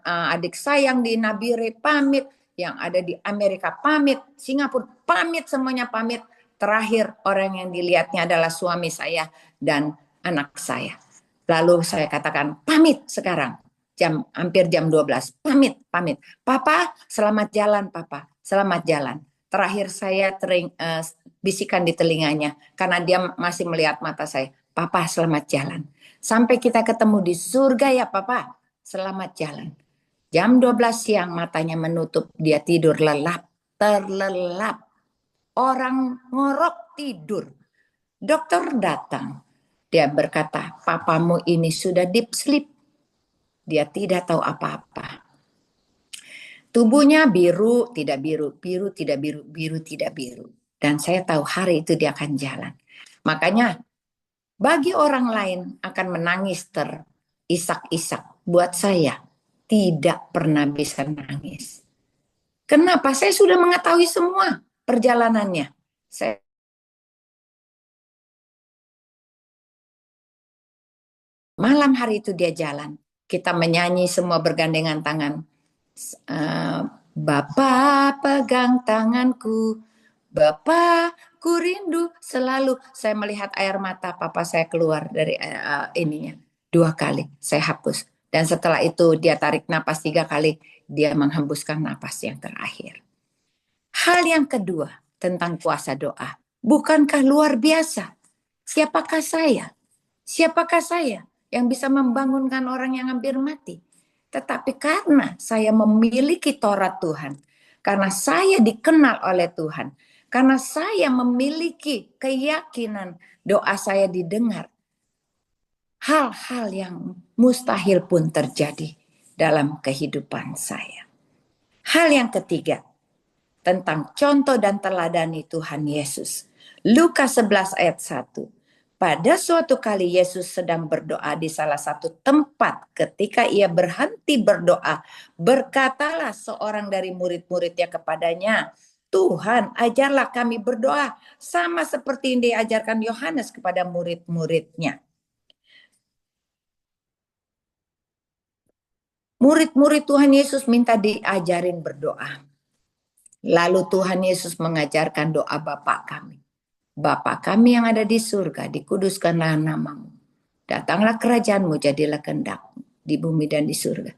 Adik saya yang di Nabire pamit, yang ada di Amerika pamit, Singapura pamit, semuanya pamit. Terakhir orang yang dilihatnya adalah suami saya dan anak saya. Lalu saya katakan, pamit sekarang. Hampir jam 12. Pamit. Papa, selamat jalan, Papa. Selamat jalan. Terakhir saya bisikan di telinganya karena dia masih melihat mata saya. Papa, selamat jalan. Sampai kita ketemu di surga ya, Papa. Selamat jalan. Jam 12 siang matanya menutup, dia tidur lelap, terlelap. Orang ngorok tidur. Dokter datang. Dia berkata, papamu ini sudah deep sleep. Dia tidak tahu apa-apa. Tubuhnya biru, tidak biru, biru, tidak biru, biru, tidak biru. Dan saya tahu hari itu dia akan jalan. Makanya bagi orang lain akan menangis terisak-isak. Buat saya tidak pernah bisa nangis. Kenapa? Saya sudah mengetahui semua perjalanannya. Malam hari itu dia jalan. Kita menyanyi semua bergandengan tangan. Bapa pegang tanganku, Bapa ku rindu selalu. Saya melihat air mata papa saya keluar dari ininya 2 kali. Saya hapus. Dan setelah itu dia tarik napas 3 kali. Dia menghembuskan napas yang terakhir. Hal yang kedua tentang kuasa doa. Bukankah luar biasa? Siapakah saya? Siapakah saya yang bisa membangunkan orang yang hampir mati? Tetapi karena saya memiliki Taurat Tuhan, karena saya dikenal oleh Tuhan, karena saya memiliki keyakinan doa saya didengar, hal-hal yang mustahil pun terjadi dalam kehidupan saya. Hal yang ketiga, tentang contoh dan teladani Tuhan Yesus. Lukas 11 ayat 1. Pada suatu kali Yesus sedang berdoa di salah satu tempat. Ketika ia berhenti berdoa, berkatalah seorang dari murid-muridnya kepadanya, Tuhan, ajarlah kami berdoa sama seperti yang diajarkan Yohanes kepada murid-muridnya. Murid-murid Tuhan Yesus minta diajarin berdoa. Lalu Tuhan Yesus mengajarkan doa Bapa kami. Bapa kami yang ada di surga, dikuduskanlah namamu. Datanglah kerajaanmu, jadilah kehendakmu di bumi dan di surga.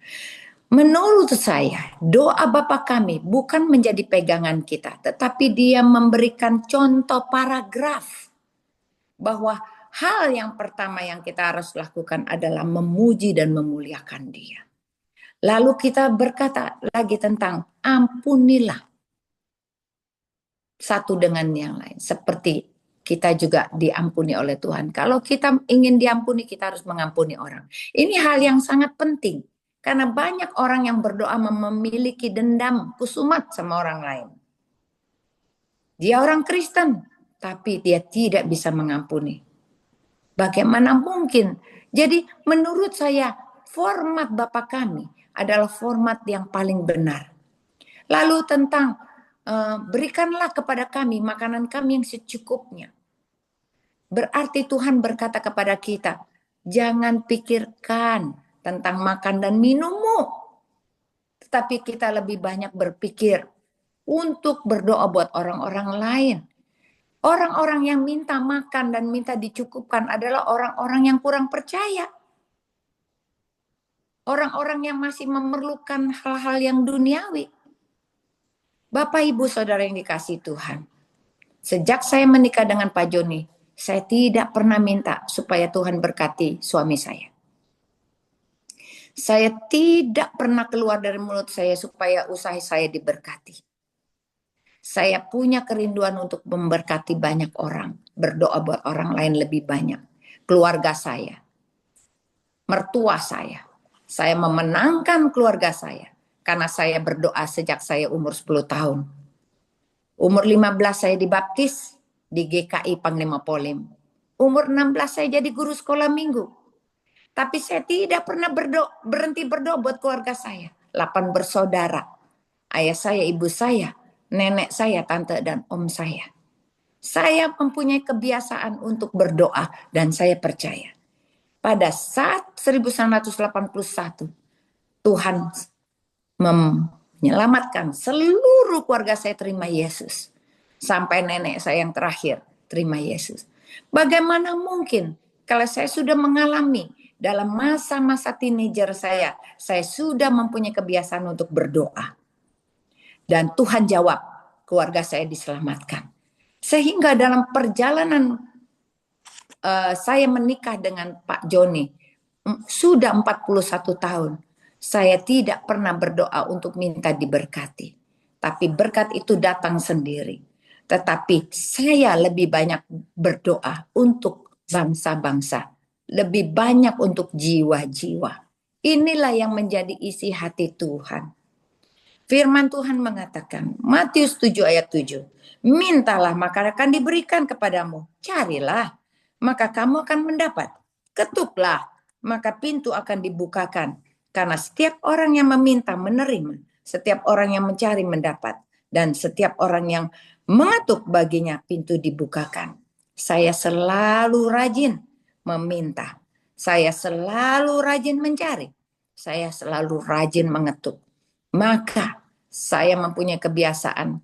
Menurut saya, doa Bapa kami bukan menjadi pegangan kita, tetapi dia memberikan contoh paragraf bahwa hal yang pertama yang kita harus lakukan adalah memuji dan memuliakan dia. Lalu kita berkata lagi tentang ampunilah satu dengan yang lain. Seperti kita juga diampuni oleh Tuhan. Kalau kita ingin diampuni, kita harus mengampuni orang. Ini hal yang sangat penting. Karena banyak orang yang berdoa memiliki dendam, kusumat sama orang lain. Dia orang Kristen, tapi dia tidak bisa mengampuni. Bagaimana mungkin? Jadi menurut saya, format Bapa kami adalah format yang paling benar. Lalu tentang berikanlah kepada kami makanan kami yang secukupnya. Berarti Tuhan berkata kepada kita, jangan pikirkan tentang makan dan minummu. Tetapi kita lebih banyak berpikir untuk berdoa buat orang-orang lain. Orang-orang yang minta makan dan minta dicukupkan adalah orang-orang yang kurang percaya. Orang-orang yang masih memerlukan hal-hal yang duniawi. Bapak, Ibu, Saudara yang dikasihi Tuhan. Sejak saya menikah dengan Pak Joni, saya tidak pernah minta supaya Tuhan berkati suami saya. Saya tidak pernah keluar dari mulut saya supaya usaha saya diberkati. Saya punya kerinduan untuk memberkati banyak orang. Berdoa buat orang lain lebih banyak. Keluarga saya. Mertua saya. Saya memenangkan keluarga saya. Karena saya berdoa sejak saya umur 10 tahun. Umur 15 saya dibaptis di GKI Panglima Polim. Umur 16 saya jadi guru sekolah minggu. Tapi saya tidak pernah berhenti berdoa buat keluarga saya. 8 bersaudara. Ayah saya, ibu saya, nenek saya, tante dan om saya. Saya mempunyai kebiasaan untuk berdoa dan saya percaya. Pada saat 1981, Tuhan menyelamatkan seluruh keluarga saya terima Yesus. Sampai nenek saya yang terakhir terima Yesus. Bagaimana mungkin Kalau saya sudah mengalami dalam masa-masa teenager saya sudah mempunyai kebiasaan untuk berdoa. Dan Tuhan jawab, keluarga saya diselamatkan. Sehingga dalam perjalanan saya menikah dengan Pak Joni, sudah 41 tahun. Saya tidak pernah berdoa untuk minta diberkati. Tapi berkat itu datang sendiri. Tetapi saya lebih banyak berdoa untuk bangsa-bangsa. Lebih banyak untuk jiwa-jiwa. Inilah yang menjadi isi hati Tuhan. Firman Tuhan mengatakan, Matius 7 ayat 7. Mintalah maka akan diberikan kepadamu. Carilah maka kamu akan mendapat. Ketuklah maka pintu akan dibukakan. Karena setiap orang yang meminta menerima. Setiap orang yang mencari mendapat. Dan setiap orang yang mengetuk baginya pintu dibukakan. Saya selalu rajin meminta. Saya selalu rajin mencari. Saya selalu rajin mengetuk. Maka saya mempunyai kebiasaan.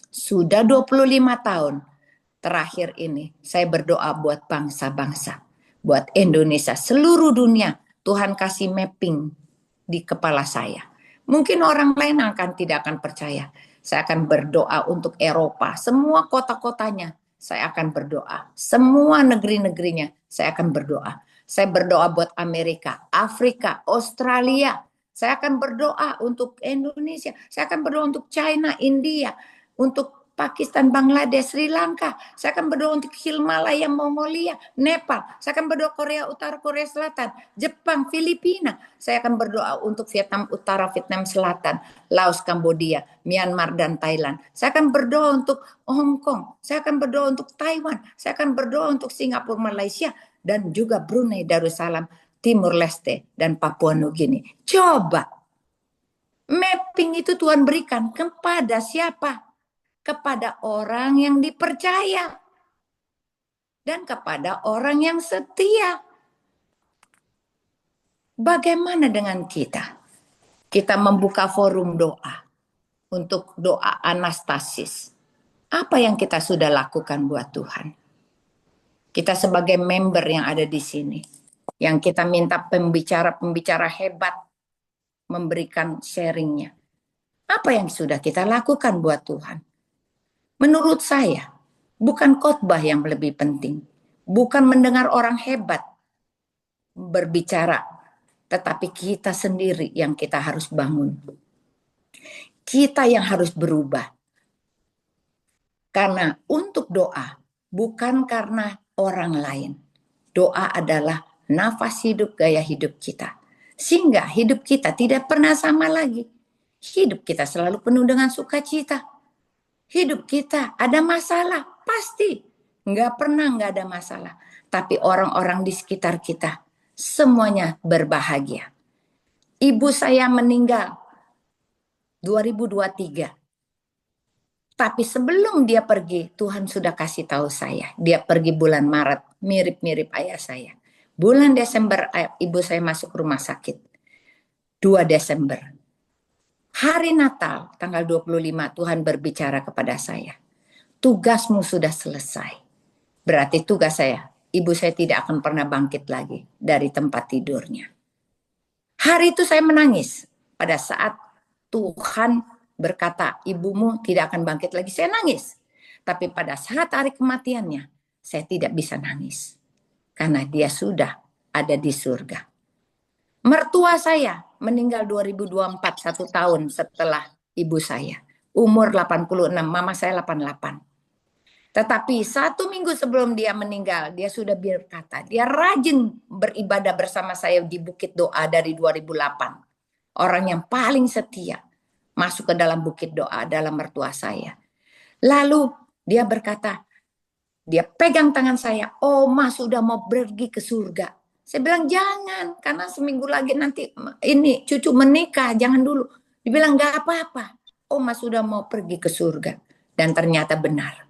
Sudah 25 tahun terakhir ini saya berdoa buat bangsa-bangsa. Buat Indonesia, seluruh dunia. Tuhan kasih mapping di kepala saya. Mungkin orang lain tidak akan percaya. Saya akan berdoa untuk Eropa. Semua kota-kotanya saya akan berdoa. Semua negeri-negerinya saya akan berdoa. Saya berdoa buat Amerika, Afrika, Australia. Saya akan berdoa untuk Indonesia. Saya akan berdoa untuk China, India, untuk Pakistan, Bangladesh, Sri Lanka. Saya akan berdoa untuk Himalaya, Mongolia, Nepal. Saya akan berdoa Korea Utara, Korea Selatan, Jepang, Filipina. Saya akan berdoa untuk Vietnam Utara, Vietnam Selatan, Laos, Kambodia, Myanmar, dan Thailand. Saya akan berdoa untuk Hong Kong. Saya akan berdoa untuk Taiwan. Saya akan berdoa untuk Singapura, Malaysia, dan juga Brunei Darussalam, Timur Leste, dan Papua Nugini. Coba, mapping itu Tuhan berikan kepada siapa? Kepada orang yang dipercaya. Dan kepada orang yang setia. Bagaimana dengan kita? Kita membuka forum doa. Untuk doa anastasis. Apa yang kita sudah lakukan buat Tuhan? Kita sebagai member yang ada di sini. Yang kita minta pembicara-pembicara hebat memberikan sharingnya. Apa yang sudah kita lakukan buat Tuhan? Menurut saya, bukan khotbah yang lebih penting. Bukan mendengar orang hebat berbicara. Tetapi kita sendiri yang kita harus bangun. Kita yang harus berubah. Karena untuk doa, bukan karena orang lain. Doa adalah nafas hidup, gaya hidup kita. Sehingga hidup kita tidak pernah sama lagi. Hidup kita selalu penuh dengan sukacita. Hidup kita ada masalah, pasti. Nggak pernah nggak ada masalah. Tapi orang-orang di sekitar kita, semuanya berbahagia. Ibu saya meninggal 2023. Tapi sebelum dia pergi, Tuhan sudah kasih tahu saya. Dia pergi bulan Maret, mirip-mirip ayah saya. Bulan Desember ibu saya masuk rumah sakit. 2 Desember. Hari Natal tanggal 25 Tuhan berbicara kepada saya. Tugasmu sudah selesai. Berarti tugas saya, ibu saya tidak akan pernah bangkit lagi dari tempat tidurnya. Hari itu saya menangis. Pada saat Tuhan berkata, ibumu tidak akan bangkit lagi, saya nangis. Tapi pada saat hari kematiannya, saya tidak bisa nangis. Karena dia sudah ada di surga. Mertua saya meninggal 2024, 1 tahun setelah ibu saya. Umur 86, mama saya 88. Tetapi 1 minggu sebelum dia meninggal, dia sudah berkata, dia rajin beribadah bersama saya di Bukit Doa dari 2008. Orang yang paling setia masuk ke dalam Bukit Doa adalah mertua saya. Lalu dia berkata, dia pegang tangan saya, Oma sudah mau pergi ke surga. Saya bilang jangan, karena seminggu lagi nanti ini cucu menikah, jangan dulu. Dibilang gak apa-apa, Oma sudah mau pergi ke surga. Dan ternyata benar.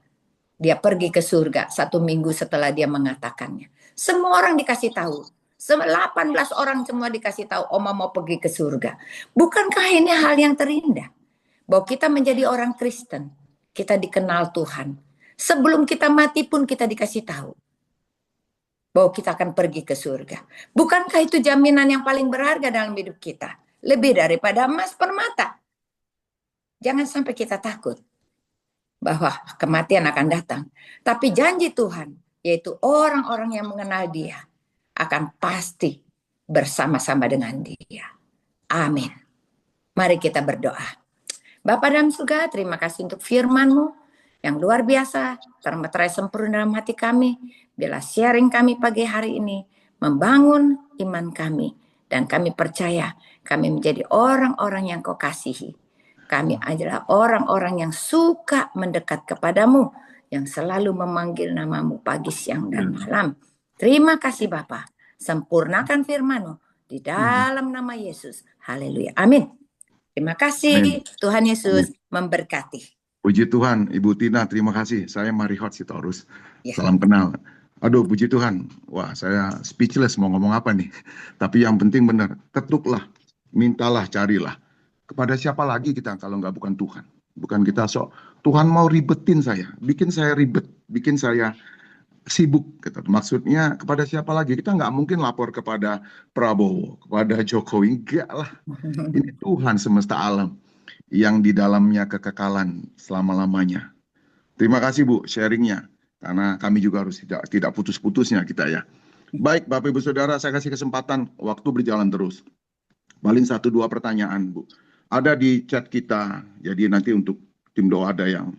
Dia pergi ke surga 1 minggu setelah dia mengatakannya. Semua orang dikasih tahu. 18 orang semua dikasih tahu Oma mau pergi ke surga. Bukankah ini hal yang terindah? Bahwa kita menjadi orang Kristen. Kita dikenal Tuhan. Sebelum kita mati pun kita dikasih tahu. bahwa kita akan pergi ke surga. Bukankah itu jaminan yang paling berharga dalam hidup kita? Lebih daripada emas permata. Jangan sampai kita takut bahwa kematian akan datang. Tapi janji Tuhan, yaitu orang-orang yang mengenal Dia, akan pasti bersama-sama dengan Dia. Amin. Mari kita berdoa. Bapa dalam surga, terima kasih untuk firman-Mu yang luar biasa, termeterai sempurna dalam hati kami. Bila sharing kami pagi hari ini membangun iman kami, dan kami percaya kami menjadi orang-orang yang Kau kasihi. Kami adalah orang-orang yang suka mendekat kepadamu, yang selalu memanggil namamu pagi, siang, dan malam. Terima kasih Bapa. Sempurnakan firman-Mu di dalam nama Yesus. Haleluya. Amin. Terima kasih. Amin. Tuhan Yesus memberkati. Puji Tuhan, Ibu Tina, terima kasih. Saya Marihot Sitorus. Ya. Salam kenal. Aduh, puji Tuhan. Wah, saya speechless mau ngomong apa nih. Tapi yang penting benar, ketuklah, mintalah, carilah. Kepada siapa lagi kita kalau nggak bukan Tuhan? Bukan kita sok, Tuhan mau ribetin saya, bikin saya ribet, bikin saya sibuk. Gitu. Maksudnya kepada siapa lagi? Kita nggak mungkin lapor kepada Prabowo, kepada Jokowi. Enggak lah. Ini Tuhan semesta alam yang di dalamnya kekekalan selama-lamanya. Terima kasih Bu sharingnya. Karena kami juga harus tidak putus-putusnya kita ya. Baik Bapak Ibu Saudara, saya kasih kesempatan, waktu berjalan terus. Paling 1-2 pertanyaan Bu. Ada di chat kita, jadi nanti untuk tim doa ada yang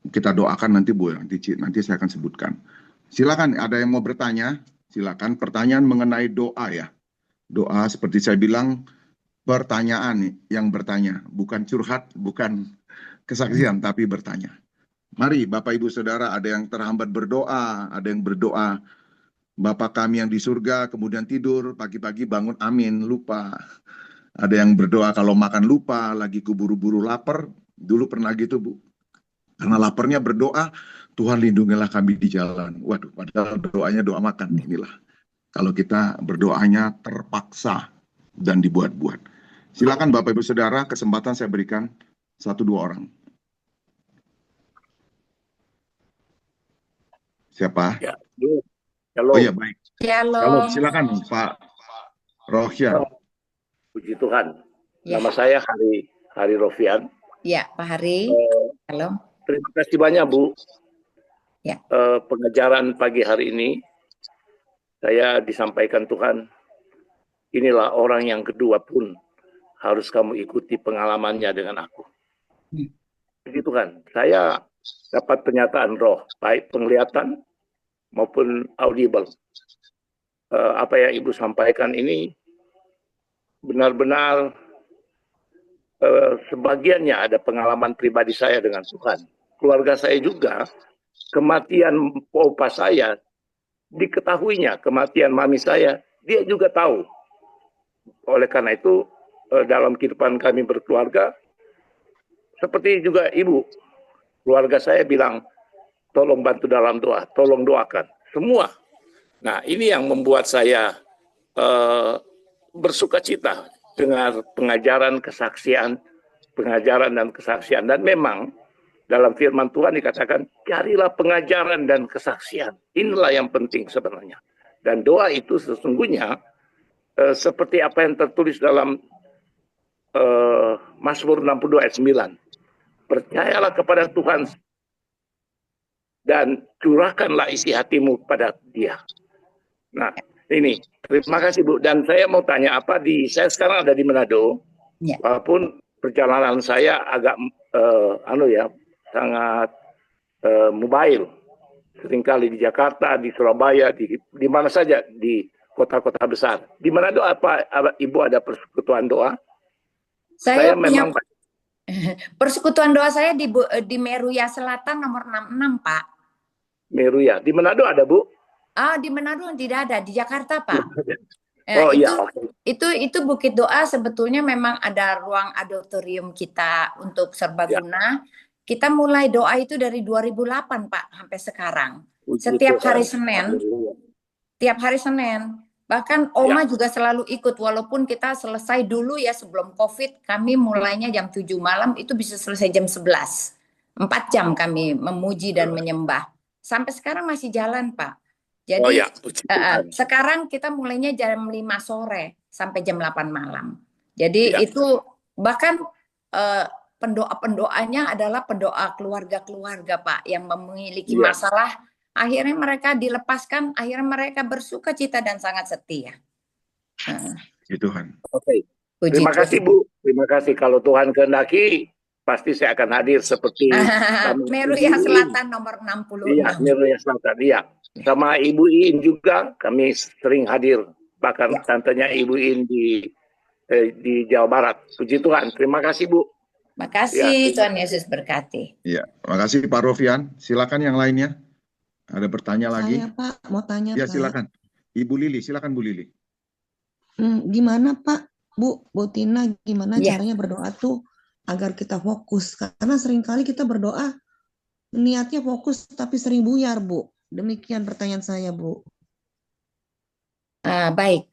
kita doakan nanti Bu, nanti saya akan sebutkan. Silakan, ada yang mau bertanya, silakan. Pertanyaan mengenai doa ya. Doa seperti saya bilang, pertanyaan yang bertanya, bukan curhat, bukan kesaksian, tapi bertanya. Mari Bapak Ibu Saudara, ada yang terhambat berdoa, ada yang berdoa, Bapa kami yang di surga, kemudian tidur, pagi-pagi bangun, amin, lupa. Ada yang berdoa kalau makan lupa, lagi keburu-buru lapar, dulu pernah gitu Bu. Karena laparnya berdoa, Tuhan lindungilah kami di jalan. Waduh, padahal doanya doa makan, inilah. Kalau kita berdoanya terpaksa dan dibuat-buat. Silakan Bapak Ibu Saudara, kesempatan saya berikan 1-2 orang. Siapa? Ya, halo. Oh iya, baik. Shalom. Silakan Pak Rohyan. Puji Tuhan. Ya. Nama saya Hari Rofian. Ya, Pak Hari. Shalom. Terima kasih banyak Bu. Ya. Pengajaran pagi hari ini saya disampaikan Tuhan. Inilah orang yang kedua pun harus kamu ikuti pengalamannya dengan aku. Begitu kan? Saya dapat pernyataan roh, baik penglihatan maupun audible. Apa yang Ibu sampaikan ini benar-benar sebagiannya ada pengalaman pribadi saya dengan Tuhan. Keluarga saya juga, kematian opa saya diketahuinya, kematian mami saya, dia juga tahu. Oleh karena itu, dalam kehidupan kami berkeluarga, seperti juga Ibu, keluarga saya bilang, tolong bantu dalam doa, tolong doakan. Semua. Nah, ini yang membuat saya bersukacita dengan pengajaran kesaksian, pengajaran dan kesaksian. Dan memang dalam firman Tuhan dikatakan, carilah pengajaran dan kesaksian. Inilah yang penting sebenarnya. Dan doa itu sesungguhnya seperti apa yang tertulis dalam Mazmur 62 ayat 9. Percayalah kepada Tuhan dan curahkanlah isi hatimu pada Dia. Nah, ini terima kasih Bu. Dan saya mau tanya saya sekarang ada di Manado. Ya. Walaupun perjalanan saya agak sangat mobile. Seringkali di Jakarta, di Surabaya, di mana saja di kota-kota besar. Di Manado Ibu ada persekutuan doa? Saya punya memang persekutuan doa saya di Meruya Selatan nomor 66, Pak. Meruya. Di Manado ada Bu? Di Manado tidak ada, di Jakarta Pak. Oh iya, oke. Itu Bukit Doa sebetulnya memang ada ruang auditorium kita untuk serbaguna. Kita mulai doa itu dari 2008 Pak sampai sekarang. Setiap hari Senin. Tiap hari Senin. Bahkan Oma juga selalu ikut walaupun kita selesai dulu ya sebelum Covid, kami mulainya jam 7 malam itu bisa selesai jam 11. 4 jam kami memuji dan menyembah. Sampai sekarang masih jalan Pak. Oh Jadi ya, puji Tuhan. sekarang kita mulainya jam 5 sore sampai jam 8 malam. Jadi Ya, itu bahkan pendoa-pendoanya adalah pendoa keluarga-keluarga, Pak, yang memiliki iya. masalah. Akhirnya mereka dilepaskan, akhirnya mereka bersuka cita dan sangat setia. Puji Tuhan. Oke. Puji Terima kasih Tuhan. Bu. Terima kasih. Kalau Tuhan kehendaki, pasti saya akan hadir seperti sama Meruya Ibu Iin. Selatan nomor 66. Iya, Meruya Selatan. Iya. Sama Ibu Iin juga kami sering hadir. Bahkan Ya. tantenya Ibu Iin di Jawa Barat. Puji Tuhan. Terima kasih Bu. Makasih, Ya, Tuhan Yesus berkati. Iya, makasih Pak Rofian. Silakan yang lainnya. Ada bertanya lagi? Saya Pak mau tanya Ya, Pak. silakan. Ibu Lili, silakan Bu Lili. Gimana Pak, Bu Tina, gimana Ya. caranya berdoa tuh agar kita fokus? Karena seringkali kita berdoa niatnya fokus tapi sering buyar Bu. Demikian pertanyaan saya Bu. Baik,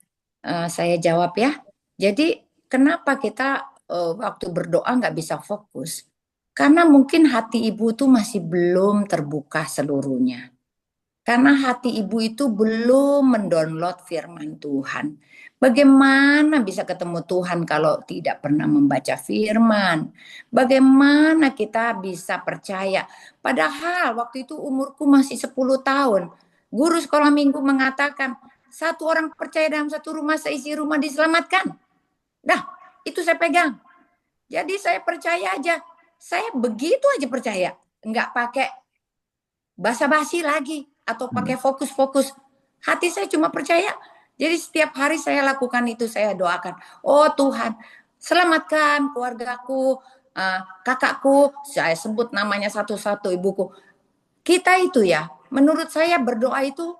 saya jawab ya. Jadi kenapa kita waktu berdoa nggak bisa fokus? Karena mungkin hati ibu tuh masih belum terbuka seluruhnya. Karena hati ibu itu belum mendownload firman Tuhan. Bagaimana bisa ketemu Tuhan kalau tidak pernah membaca firman? Bagaimana kita bisa percaya? Padahal waktu itu umurku masih 10 tahun. Guru sekolah minggu mengatakan, satu orang percaya dalam satu rumah, seisi rumah diselamatkan. Nah, itu saya pegang. Jadi saya percaya aja. Saya begitu aja percaya. Enggak pakai basa-basi lagi atau pakai fokus-fokus. Hati saya cuma percaya. Jadi setiap hari saya lakukan itu, saya doakan. Oh Tuhan, selamatkan keluargaku, kakakku, saya sebut namanya satu-satu, ibuku. Kita itu ya, menurut saya berdoa itu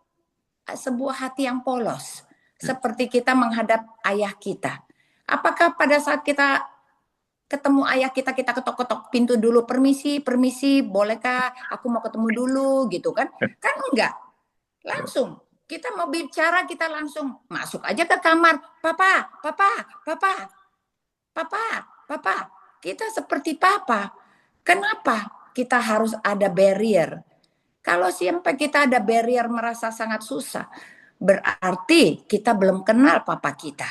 sebuah hati yang polos. Seperti kita menghadap ayah kita. Apakah pada saat kita ketemu ayah kita ketok-ketok pintu dulu, permisi, bolehkah aku mau ketemu dulu gitu kan? Kan enggak. Langsung kita mau bicara, kita langsung masuk aja ke kamar. Papa. Kita seperti papa. Kenapa kita harus ada barrier? Kalau sampai kita ada barrier merasa sangat susah, berarti kita belum kenal papa kita.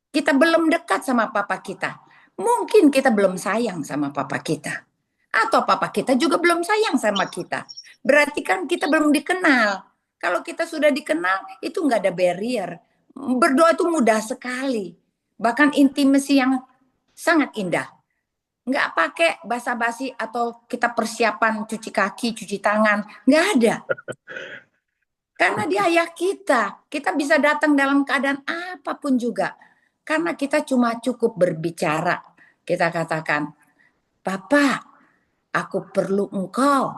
Kita belum dekat sama papa kita. Mungkin kita belum sayang sama papa kita. Atau papa kita juga belum sayang sama kita. Berarti kan kita belum dikenal. Kalau kita sudah dikenal, itu nggak ada barrier. Berdoa itu mudah sekali. Bahkan intimasi yang sangat indah. Nggak pakai basa-basi atau kita persiapan cuci kaki, cuci tangan. Nggak ada. Karena dia ayah kita. Kita bisa datang dalam keadaan apapun juga. Karena kita cuma cukup berbicara. Kita katakan, Papa, aku perlu engkau.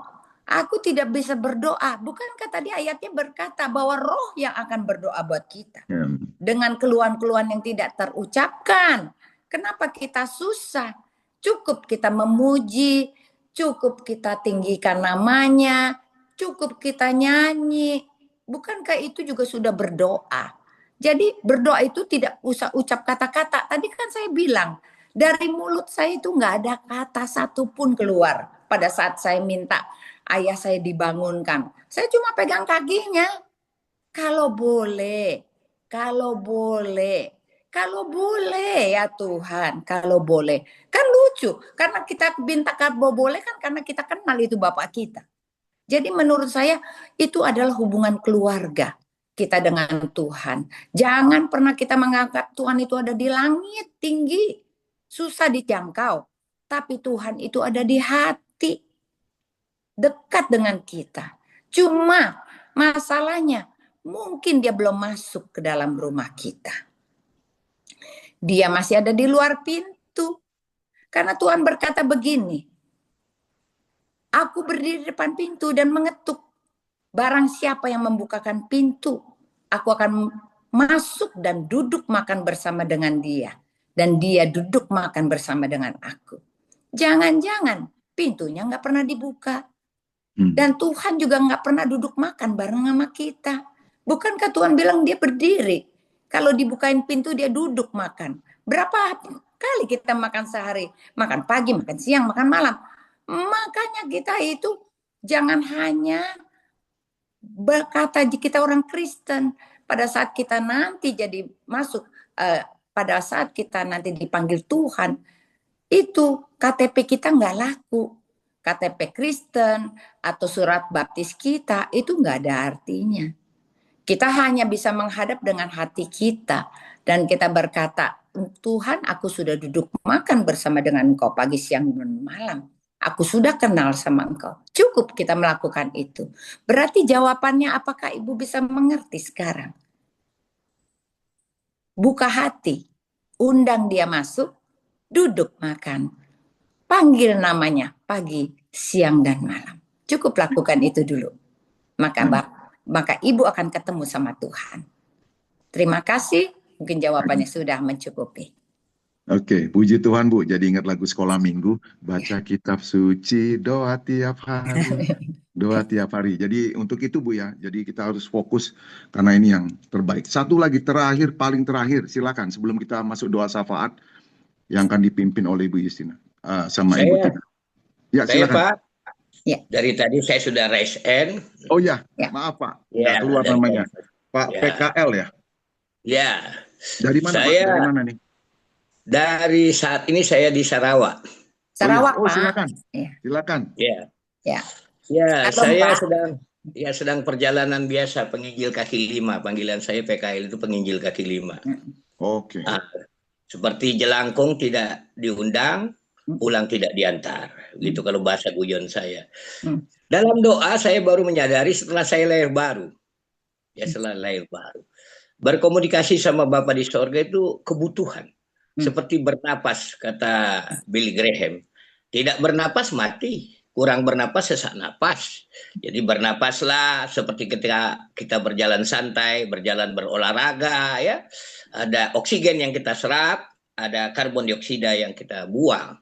Aku tidak bisa berdoa. Bukankah tadi ayatnya berkata bahwa roh yang akan berdoa buat kita. Dengan keluhan-keluhan yang tidak terucapkan. Kenapa kita susah? Cukup kita memuji. Cukup kita tinggikan namanya. Cukup kita nyanyi. Bukankah itu juga sudah berdoa? Jadi berdoa itu tidak usah ucap kata-kata. Tadi kan saya bilang, dari mulut saya itu nggak ada kata satupun keluar pada saat saya minta ayah saya dibangunkan. Saya cuma pegang kakinya. Kalau boleh ya Tuhan, kalau boleh. Kan lucu, karena kita minta kalau boleh kan karena kita kenal itu Bapak kita. Jadi menurut saya itu adalah hubungan keluarga kita dengan Tuhan. Jangan pernah kita menganggap Tuhan itu ada di langit tinggi, susah dijangkau. Tapi Tuhan itu ada di hati, dekat dengan kita. Cuma masalahnya mungkin dia belum masuk ke dalam rumah kita. Dia masih ada di luar pintu. Karena Tuhan berkata begini, aku berdiri di depan pintu dan mengetuk. Barang siapa yang membukakan pintu, aku akan masuk dan duduk makan bersama dengan dia. Dan dia duduk makan bersama dengan aku. Jangan-jangan pintunya nggak pernah dibuka. Dan Tuhan juga nggak pernah duduk makan bareng sama kita. Bukankah Tuhan bilang dia berdiri? Kalau dibukain pintu dia duduk makan. Berapa kali kita makan sehari? Makan pagi, makan siang, makan malam. Makanya kita itu jangan hanya berkata kita orang Kristen, pada saat kita nanti jadi masuk, pada saat kita nanti dipanggil Tuhan, itu KTP kita nggak laku. KTP Kristen atau surat baptis kita itu nggak ada artinya. Kita hanya bisa menghadap dengan hati kita dan kita berkata, Tuhan, aku sudah duduk makan bersama dengan Engkau pagi, siang, dan malam. Aku sudah kenal sama Engkau. Cukup kita melakukan itu. Berarti jawabannya, apakah Ibu bisa mengerti sekarang? Buka hati, undang dia masuk, duduk makan, panggil namanya pagi, siang, dan malam. Cukup lakukan itu dulu. Maka Ibu akan ketemu sama Tuhan. Terima kasih. Mungkin jawabannya sudah mencukupi. Oke, puji Tuhan Bu. Jadi ingat lagu sekolah minggu, baca kitab suci, doa tiap hari, doa tiap hari. Jadi untuk itu Bu ya, jadi kita harus fokus karena ini yang terbaik. Satu lagi terakhir, paling terakhir, silakan sebelum kita masuk doa syafaat yang akan dipimpin oleh Ibu Justina sama Ibu Tina. Ya, Saya silakan. Pak, Ya. dari tadi saya sudah raise hand. Oh ya, Ya. maaf Pak, Ya, nggak keluar dari namanya. tadi. Pak Ya. PKL ya. Ya, Dari mana Pak? Saya Dari mana nih? dari saat ini saya di Sarawak. Sarawak, Oh Pak. silakan, Ya. silakan. Ya, Ya. ya, Shalom, saya Pak. sedang perjalanan biasa penginjil kaki lima. Panggilan saya PKL itu penginjil kaki lima. Oke. Nah, seperti jelangkung tidak diundang, pulang tidak diantar. Gitu kalau bahasa guyon saya. Dalam doa saya baru menyadari setelah saya lahir baru. Ya, setelah lahir baru. Berkomunikasi sama Bapa di sorga itu kebutuhan. Seperti bernapas, kata Billy Graham. Tidak bernapas mati, kurang bernapas sesak napas. Jadi bernapaslah seperti ketika kita berjalan santai, berjalan berolahraga, ya. Ada oksigen yang kita serap, ada karbon dioksida yang kita buang.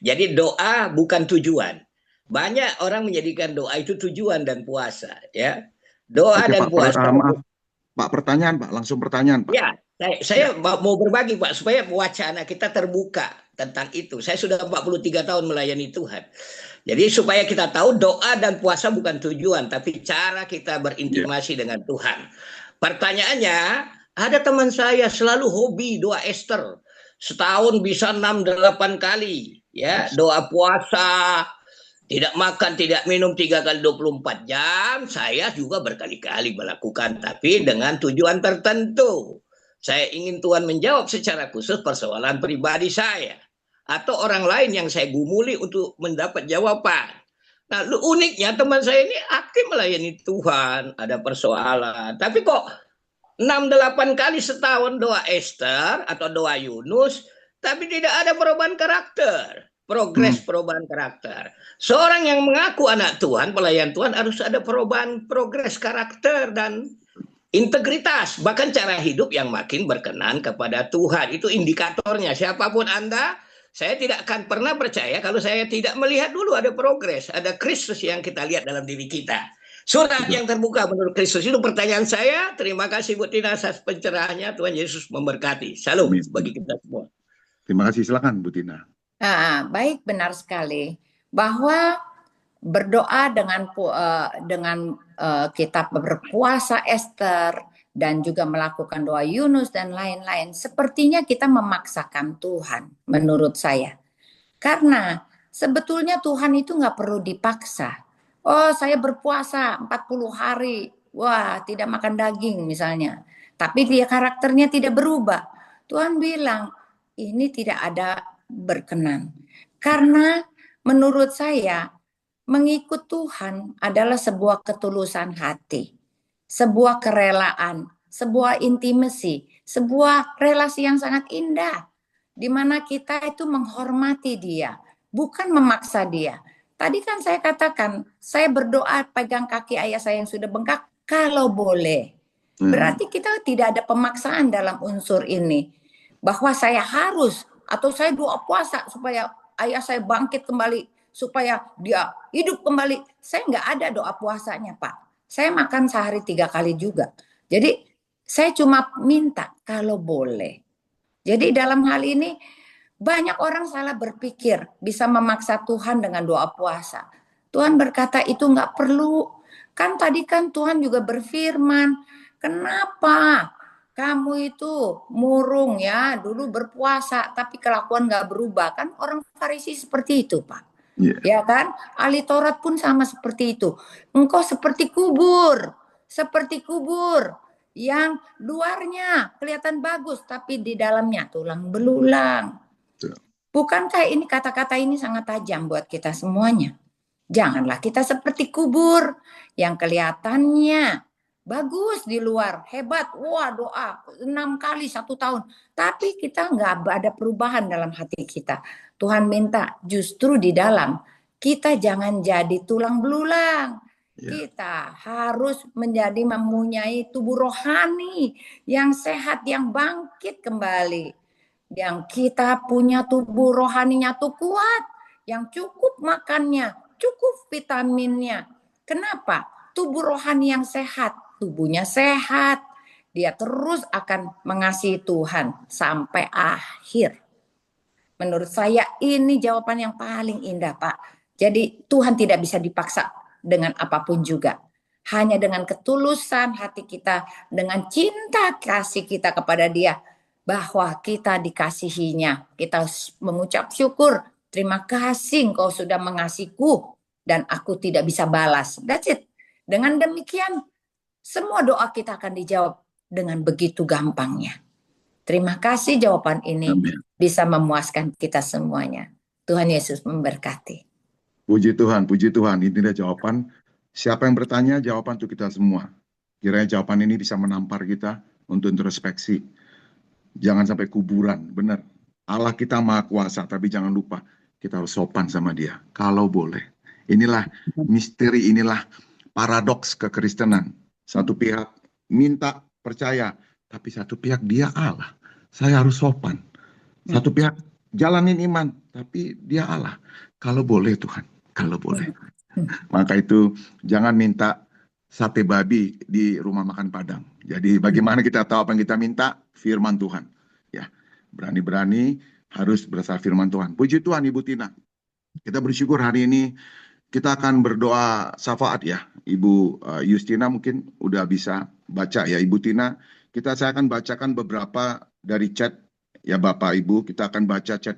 Jadi doa bukan tujuan. Banyak orang menjadikan doa itu tujuan dan puasa, ya. Doa Oke, dan Pak, puasa. maaf. Pak, pertanyaan Pak, langsung pertanyaan Pak. Ya, saya mau berbagi Pak, supaya wacana kita terbuka tentang itu. Saya sudah 43 tahun melayani Tuhan. Jadi supaya kita tahu doa dan puasa bukan tujuan, tapi cara kita berintimasi dengan Tuhan. Pertanyaannya, ada teman saya selalu hobi doa Esther. Setahun bisa 6-8 kali. Ya, doa puasa, tidak makan, tidak minum 3 kali 24 jam. Saya juga berkali-kali melakukan, tapi dengan tujuan tertentu. Saya ingin Tuhan menjawab secara khusus persoalan pribadi saya. Atau orang lain yang saya gumuli untuk mendapat jawaban. Nah, uniknya teman saya ini aktif melayani Tuhan. Ada persoalan. Tapi kok 6-8 kali setahun doa Esther atau doa Yunus, tapi tidak ada perubahan karakter. Progres perubahan karakter. Seorang yang mengaku anak Tuhan, pelayan Tuhan, harus ada perubahan progres karakter dan integritas. Bahkan cara hidup yang makin berkenan kepada Tuhan. Itu indikatornya. Siapapun Anda, saya tidak akan pernah percaya kalau saya tidak melihat dulu ada progres. Ada Kristus yang kita lihat dalam diri kita. Surat yang terbuka menurut Kristus. Itu pertanyaan saya. Terima kasih Bu Tina atas pencerahannya. Tuhan Yesus memberkati. Salam bagi kita semua. Terima kasih, silakan Bu Tina. Baik, benar sekali bahwa berdoa dengan kita berpuasa Esther dan juga melakukan doa Yunus dan lain-lain, sepertinya kita memaksakan Tuhan menurut saya. Karena sebetulnya Tuhan itu nggak perlu dipaksa. Oh, saya berpuasa 40 hari, wah tidak makan daging misalnya. Tapi dia karakternya tidak berubah. Tuhan bilang, ini tidak ada berkenan. Karena menurut saya mengikut Tuhan adalah sebuah ketulusan hati, sebuah kerelaan, sebuah intimasi, sebuah relasi yang sangat indah di mana kita itu menghormati dia, bukan memaksa dia. Tadi kan saya katakan, saya berdoa pegang kaki ayah saya yang sudah bengkak kalau boleh. Berarti kita tidak ada pemaksaan dalam unsur ini. Bahwa saya harus atau saya doa puasa supaya ayah saya bangkit kembali, supaya dia hidup kembali. Saya nggak ada doa puasanya Pak. Saya makan sehari 3 kali juga. Jadi saya cuma minta kalau boleh. Jadi dalam hal ini banyak orang salah berpikir bisa memaksa Tuhan dengan doa puasa. Tuhan berkata itu nggak perlu. Kan tadi kan Tuhan juga berfirman, kenapa kamu itu murung ya, dulu berpuasa tapi kelakuan nggak berubah. Kan orang Farisi seperti itu, Pak. Iya. Ya kan? Ahli Taurat pun sama seperti itu. Engkau seperti kubur yang luarnya kelihatan bagus tapi di dalamnya tulang belulang. Betul. Bukankah ini kata-kata ini sangat tajam buat kita semuanya? Janganlah kita seperti kubur yang kelihatannya bagus di luar, hebat, wah doa 6 kali 1 tahun. Tapi kita nggak ada perubahan dalam hati kita. Tuhan minta justru di dalam kita jangan jadi tulang belulang. Ya. Kita harus mempunyai tubuh rohani yang sehat, yang bangkit kembali. Yang kita punya tubuh rohaninya tuh kuat, yang cukup makannya, cukup vitaminnya. Kenapa? Tubuh rohani yang sehat, tubuhnya sehat. Dia terus akan mengasihi Tuhan sampai akhir. Menurut saya ini jawaban yang paling indah, Pak. Jadi Tuhan tidak bisa dipaksa dengan apapun juga. Hanya dengan ketulusan hati kita, dengan cinta kasih kita kepada Dia, bahwa kita dikasihinya. Kita mengucap syukur, terima kasih Engkau sudah mengasihiku dan aku tidak bisa balas. That's it. Dengan demikian, semua doa kita akan dijawab dengan begitu gampangnya. Terima kasih jawaban ini Amin. bisa memuaskan kita semuanya. Tuhan Yesus memberkati. Puji Tuhan, puji Tuhan. Ini dia jawaban. Siapa yang bertanya, jawaban untuk kita semua. Kiranya jawaban ini bisa menampar kita untuk introspeksi. Jangan sampai kuburan, benar. Allah kita maha kuasa, tapi jangan lupa kita harus sopan sama Dia. Kalau boleh. Inilah misteri, inilah paradoks kekristenan. Satu pihak minta percaya, tapi satu pihak Dia Allah. Saya harus sopan. Satu pihak jalanin iman, tapi Dia Allah. Kalau boleh Tuhan, kalau boleh. Maka itu jangan minta sate babi di rumah makan Padang. Jadi bagaimana kita tahu apa yang kita minta? Firman Tuhan. Ya, berani-berani harus berdasar firman Tuhan. Puji Tuhan Ibu Tina. Kita bersyukur hari ini kita akan berdoa syafaat ya. Ibu Justina mungkin udah bisa baca ya. Ibu Tina, saya akan bacakan beberapa dari chat ya Bapak Ibu. Kita akan baca chat.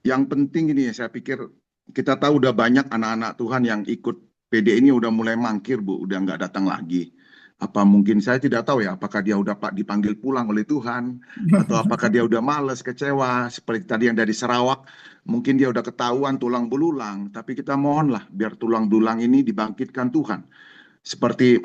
Yang penting ini saya pikir kita tahu udah banyak anak-anak Tuhan yang ikut PD ini udah mulai mangkir Bu, udah nggak datang lagi. Apa mungkin saya tidak tahu ya, apakah dia udah dipanggil pulang oleh Tuhan, atau apakah dia udah males, kecewa, seperti tadi yang dari Sarawak, mungkin dia udah ketahuan tulang belulang, tapi kita mohonlah biar tulang belulang ini dibangkitkan Tuhan. Seperti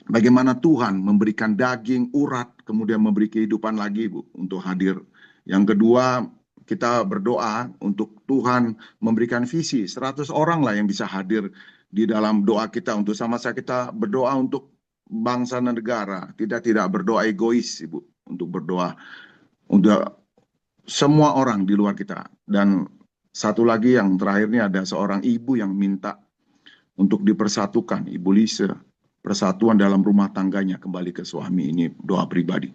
bagaimana Tuhan memberikan daging, urat, kemudian memberi kehidupan lagi Bu, untuk hadir. Yang kedua, kita berdoa untuk Tuhan memberikan visi, 100 orang lah yang bisa hadir di dalam doa kita, untuk sama-sama kita berdoa untuk bangsa dan negara, tidak berdoa egois Ibu, untuk berdoa untuk semua orang di luar kita. Dan satu lagi yang terakhir ini ada seorang ibu yang minta untuk dipersatukan, Ibu Lisa, persatuan dalam rumah tangganya kembali ke suami. Ini doa pribadi.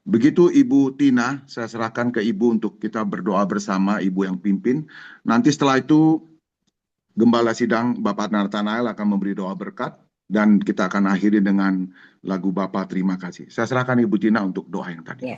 Begitu Ibu Tina, saya serahkan ke Ibu untuk kita berdoa bersama, Ibu yang pimpin. Nanti setelah itu Gembala Sidang Bapak Nathanael akan memberi doa berkat. Dan kita akan akhiri dengan lagu Bapa Terima Kasih. Saya serahkan Ibu Tina untuk doa yang tadi. Ya.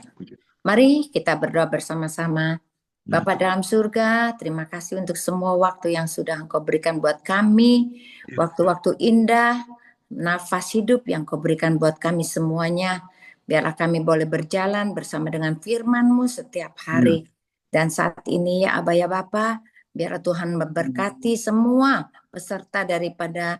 Mari kita berdoa bersama-sama. Bapa dalam surga, terima kasih untuk semua waktu yang sudah Engkau berikan buat kami. Waktu-waktu indah, nafas hidup yang Kau berikan buat kami semuanya. Biarlah kami boleh berjalan bersama dengan firman-Mu setiap hari. Dan saat ini ya Abah ya Bapa, biarlah Tuhan memberkati semua peserta daripada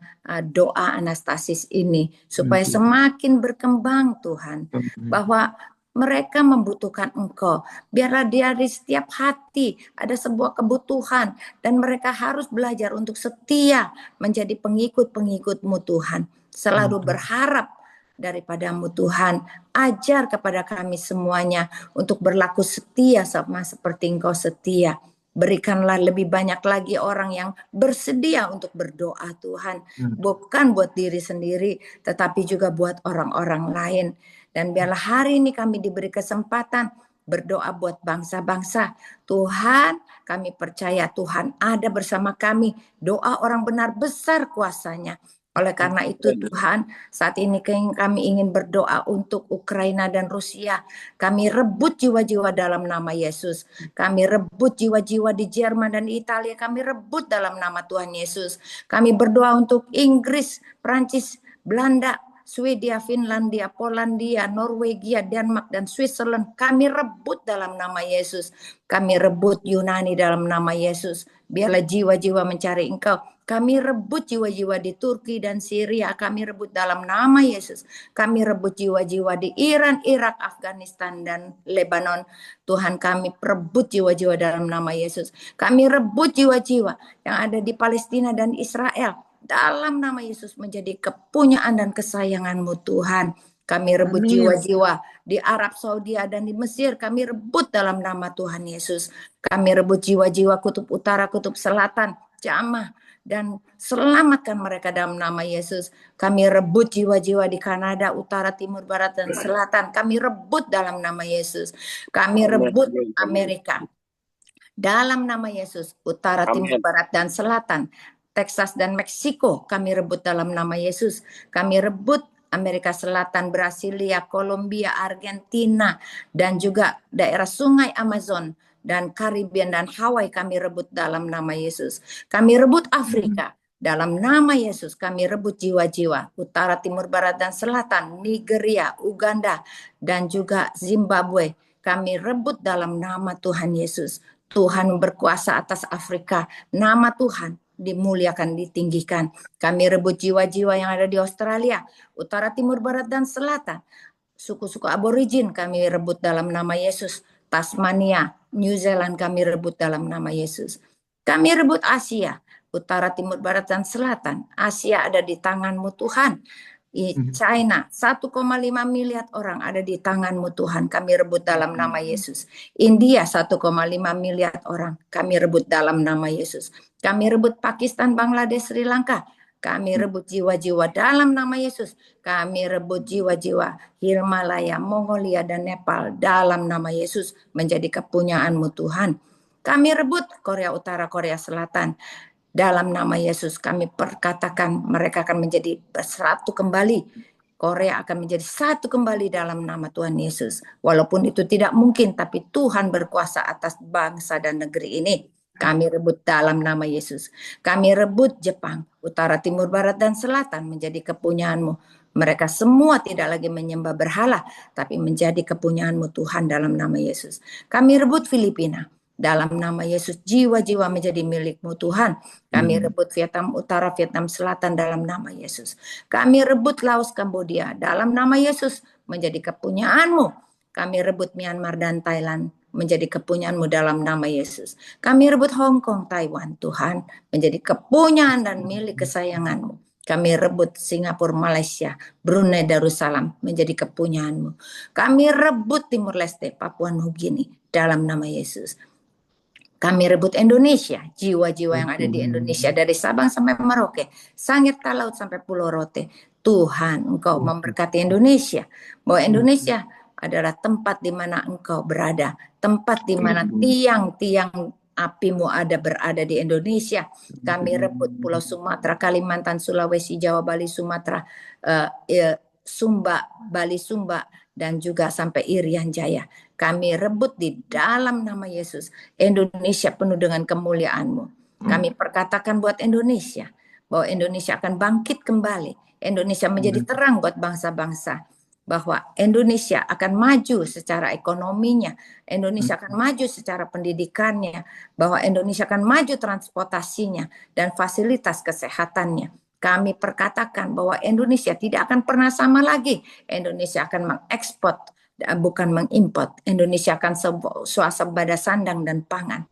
doa Anastasis ini, supaya semakin berkembang Tuhan, bahwa mereka membutuhkan Engkau. Biarlah dari setiap hati ada sebuah kebutuhan, dan mereka harus belajar untuk setia menjadi pengikut-pengikut-Mu Tuhan. Selalu berharap daripada-Mu Tuhan. Ajar kepada kami semuanya untuk berlaku setia sama seperti Engkau setia. Berikanlah lebih banyak lagi orang yang bersedia untuk berdoa Tuhan. Bukan buat diri sendiri, tetapi juga buat orang-orang lain. Dan biarlah hari ini kami diberi kesempatan berdoa buat bangsa-bangsa. Tuhan, kami percaya Tuhan ada bersama kami. Doa orang benar besar kuasanya. Oleh karena itu Tuhan, saat ini kami ingin berdoa untuk Ukraina dan Rusia. Kami rebut jiwa-jiwa dalam nama Yesus. Kami rebut jiwa-jiwa di Jerman dan Italia. Kami rebut dalam nama Tuhan Yesus. Kami berdoa untuk Inggris, Prancis, Belanda, Swedia, Finlandia, Polandia, Norwegia, Denmark, dan Switzerland. Kami rebut dalam nama Yesus. Kami rebut Yunani dalam nama Yesus. Biarlah jiwa-jiwa mencari Engkau. Kami rebut jiwa-jiwa di Turki dan Syria. Kami rebut dalam nama Yesus. Kami rebut jiwa-jiwa di Iran, Irak, Afghanistan, dan Lebanon. Tuhan, kami rebut jiwa-jiwa dalam nama Yesus. Kami rebut jiwa-jiwa yang ada di Palestina dan Israel. Dalam nama Yesus menjadi kepunyaan dan kesayangan-Mu Tuhan. Kami rebut Amin. jiwa-jiwa di Arab Saudi dan di Mesir. Kami rebut dalam nama Tuhan Yesus. Kami rebut jiwa-jiwa kutub utara, kutub selatan, Jamah, dan selamatkan mereka dalam nama Yesus. Kami rebut jiwa-jiwa di Kanada, utara, timur, barat, dan selatan. Kami rebut dalam nama Yesus. Kami rebut Amerika dalam nama Yesus. Utara, timur, barat, dan selatan. Texas dan Meksiko kami rebut dalam nama Yesus. Kami rebut Amerika Selatan, Brasilia, Kolombia, Argentina, dan juga daerah sungai Amazon dan Caribbean dan Hawaii kami rebut dalam nama Yesus. Kami rebut Afrika dalam nama Yesus. Kami rebut jiwa-jiwa utara, timur, barat, dan selatan, Nigeria, Uganda, dan juga Zimbabwe. Kami rebut dalam nama Tuhan Yesus. Tuhan berkuasa atas Afrika. Nama Tuhan dimuliakan, ditinggikan. Kami rebut jiwa-jiwa yang ada di Australia, utara, timur, barat, dan selatan. Suku-suku aborigin kami rebut dalam nama Yesus. Tasmania, New Zealand kami rebut dalam nama Yesus. Kami rebut Asia, utara, timur, barat, dan selatan. Asia ada di tangan-Mu Tuhan. China, 1,5 miliar orang ada di tangan-Mu Tuhan. Kami rebut dalam nama Yesus. India, 1,5 miliar orang. Kami rebut dalam nama Yesus. Kami rebut Pakistan, Bangladesh, Sri Lanka. Kami rebut jiwa-jiwa dalam nama Yesus. Kami rebut jiwa-jiwa Himalaya, Mongolia, dan Nepal dalam nama Yesus menjadi kepunyaan-Mu Tuhan. Kami rebut Korea Utara, Korea Selatan. Dalam nama Yesus kami perkatakan mereka akan menjadi bersatu kembali. Korea akan menjadi satu kembali dalam nama Tuhan Yesus. Walaupun itu tidak mungkin, tapi Tuhan berkuasa atas bangsa dan negeri ini. Kami rebut dalam nama Yesus. Kami rebut Jepang, utara, timur, barat, dan selatan menjadi kepunyaan-Mu. Mereka semua tidak lagi menyembah berhala, tapi menjadi kepunyaan-Mu Tuhan dalam nama Yesus. Kami rebut Filipina. Dalam nama Yesus, jiwa-jiwa menjadi milik-Mu Tuhan. Kami rebut Vietnam Utara, Vietnam Selatan dalam nama Yesus. Kami rebut Laos, Kambodia dalam nama Yesus menjadi kepunyaan-Mu. Kami rebut Myanmar dan Thailand menjadi kepunyaan-Mu dalam nama Yesus. Kami rebut Hong Kong, Taiwan, Tuhan, menjadi kepunyaan dan milik kesayangan-Mu. Kami rebut Singapura, Malaysia, Brunei Darussalam menjadi kepunyaan-Mu. Kami rebut Timur Leste, Papua Nugini dalam nama Yesus. Kami rebut Indonesia, jiwa-jiwa yang ada di Indonesia dari Sabang sampai Merauke, Sangir Talaut sampai Pulau Rote. Tuhan, Engkau memberkati Indonesia, bahwa Indonesia adalah tempat di mana Engkau berada, tempat di mana tiang-tiang api-Mu berada di Indonesia. Kami rebut Pulau Sumatera, Kalimantan, Sulawesi, Jawa, Bali, Sumatera, Sumba, Bali, Sumba, dan juga sampai Irian Jaya. Kami rebut di dalam nama Yesus. Indonesia penuh dengan kemuliaan-Mu. Kami perkatakan buat Indonesia, bahwa Indonesia akan bangkit kembali. Indonesia menjadi terang buat bangsa-bangsa. Bahwa Indonesia akan maju secara ekonominya. Indonesia akan maju secara pendidikannya. Bahwa Indonesia akan maju transportasinya dan fasilitas kesehatannya. Kami perkatakan bahwa Indonesia tidak akan pernah sama lagi. Indonesia akan mengekspor, bukan mengimport. Indonesia akan swasembada sandang dan pangan.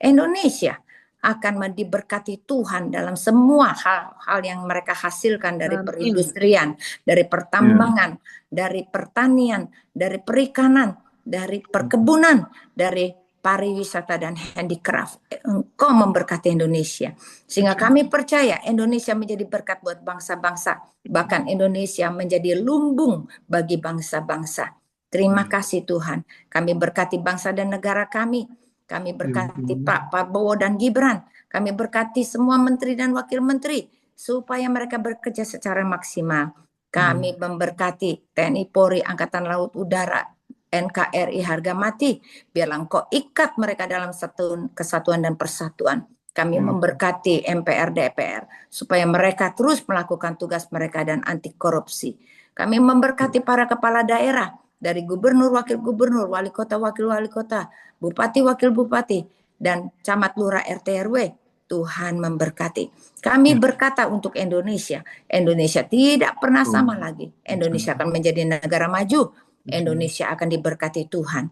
Indonesia akan diberkati Tuhan dalam semua hal-hal yang mereka hasilkan dari perindustrian, dari pertambangan, dari pertanian, dari perikanan, dari perkebunan, dari pariwisata dan handicraft. Engkau memberkati Indonesia. Sehingga kami percaya Indonesia menjadi berkat buat bangsa-bangsa. Bahkan Indonesia menjadi lumbung bagi bangsa-bangsa. Terima kasih Tuhan. Kami berkati bangsa dan negara kami. Kami berkati Pak Prabowo dan Gibran. Kami berkati semua menteri dan wakil menteri. supaya mereka bekerja secara maksimal. Kami memberkati TNI Polri, Angkatan Laut Udara, NKRI harga mati. Biarlah Engkau ikat mereka dalam satu kesatuan dan persatuan. Kami memberkati MPR DPR supaya mereka terus melakukan tugas mereka dan anti korupsi. Kami memberkati para kepala daerah dari gubernur, wakil gubernur, wali kota, wakil wali kota, bupati, wakil bupati, dan camat, lurah, RT, RW. Tuhan memberkati. Kami berkata untuk Indonesia, Indonesia tidak pernah sama lagi. Indonesia akan menjadi negara maju. Indonesia akan diberkati Tuhan.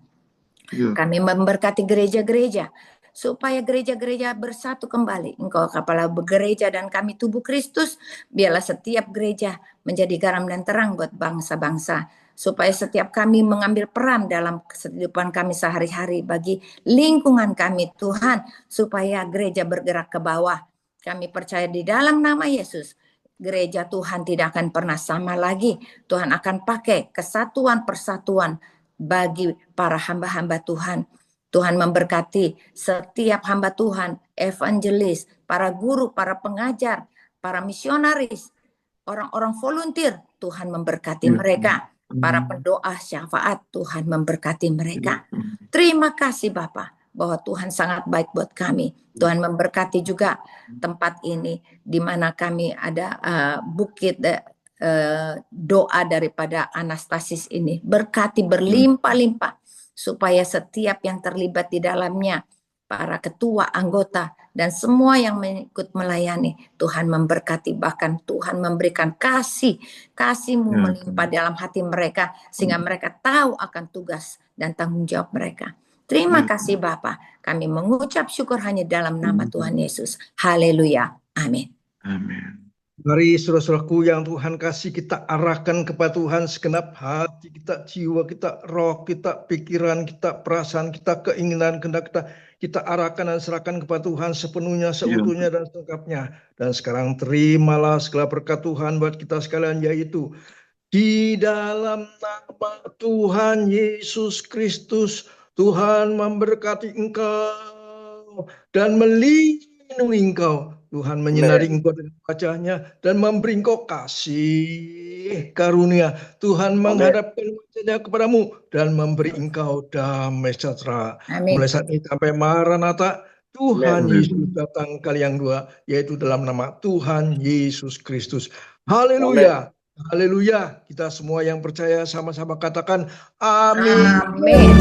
Kami memberkati gereja-gereja supaya gereja-gereja bersatu kembali. Engkau kepala gereja dan kami tubuh Kristus. Biarlah setiap gereja menjadi garam dan terang buat bangsa-bangsa. Supaya setiap kami mengambil peran dalam kehidupan kami sehari-hari bagi lingkungan kami, Tuhan. Supaya gereja bergerak ke bawah. Kami percaya di dalam nama Yesus, gereja Tuhan tidak akan pernah sama lagi. Tuhan akan pakai kesatuan persatuan bagi para hamba-hamba Tuhan. Tuhan memberkati setiap hamba Tuhan, evangelis, para guru, para pengajar, para misionaris, orang-orang volunteer. Tuhan memberkati mereka. Para pendoa syafaat, Tuhan memberkati mereka. Terima kasih Bapa bahwa Tuhan sangat baik buat kami. Tuhan memberkati juga tempat ini di mana kami ada bukit doa daripada Anastasis ini. Berkati berlimpah-limpah supaya setiap yang terlibat di dalamnya, para ketua, anggota, dan semua yang mengikut melayani, Tuhan memberkati, bahkan Tuhan memberikan kasih-Mu melimpah dalam hati mereka, sehingga mereka tahu akan tugas dan tanggung jawab mereka. Terima kasih Bapa. Kami mengucap syukur hanya dalam nama Tuhan Yesus. Haleluya. Amin. Amin. Mari saudara-saudaraku yang Tuhan kasih, kita arahkan kepada Tuhan segenap hati kita, jiwa kita, roh kita, pikiran kita, perasaan kita, keinginan, kehendak kita arahkan dan serahkan kepada Tuhan sepenuhnya, seutuhnya dan selengkapnya. Dan sekarang terimalah segala berkat Tuhan buat kita sekalian, yaitu di dalam nama Tuhan Yesus Kristus, Tuhan memberkati engkau dan melindungi engkau. Tuhan menyinari engkau dengan wajahnya dan memberi engkau kasih karunia. Tuhan menghadapkan wajahnya kepadamu dan memberi engkau damai sejahtera. Mulai saat ini sampai Maranatha, Tuhan Yesus datang kali yang kedua, yaitu dalam nama Tuhan Yesus Kristus. Haleluya. Haleluya. Kita semua yang percaya sama-sama katakan amin. Amin.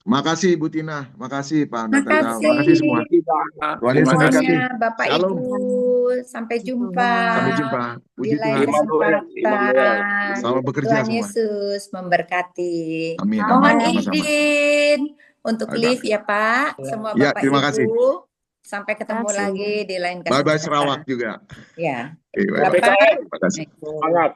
Makasih Ibu Tina, makasih Pak Natana, Makasih. makasih semua. Tuhan Yesus memberkati. Semuanya Bapak Shalom. Ibu, sampai jumpa. Sampai jumpa. Di Puji lain Tuhan. kesempatan. Selamat bekerja Tuhan semua. Yesus memberkati. Amin. Mohon Sama-sama. izin untuk Ada. live ya Pak. Semua Ya, Bapak terima Ibu. kasih. Sampai ketemu lagi di lain Bye-bye kesempatan. Sarawak juga. Ya. Oke, bye-bye. Bapak. Terima kasih. Semangat.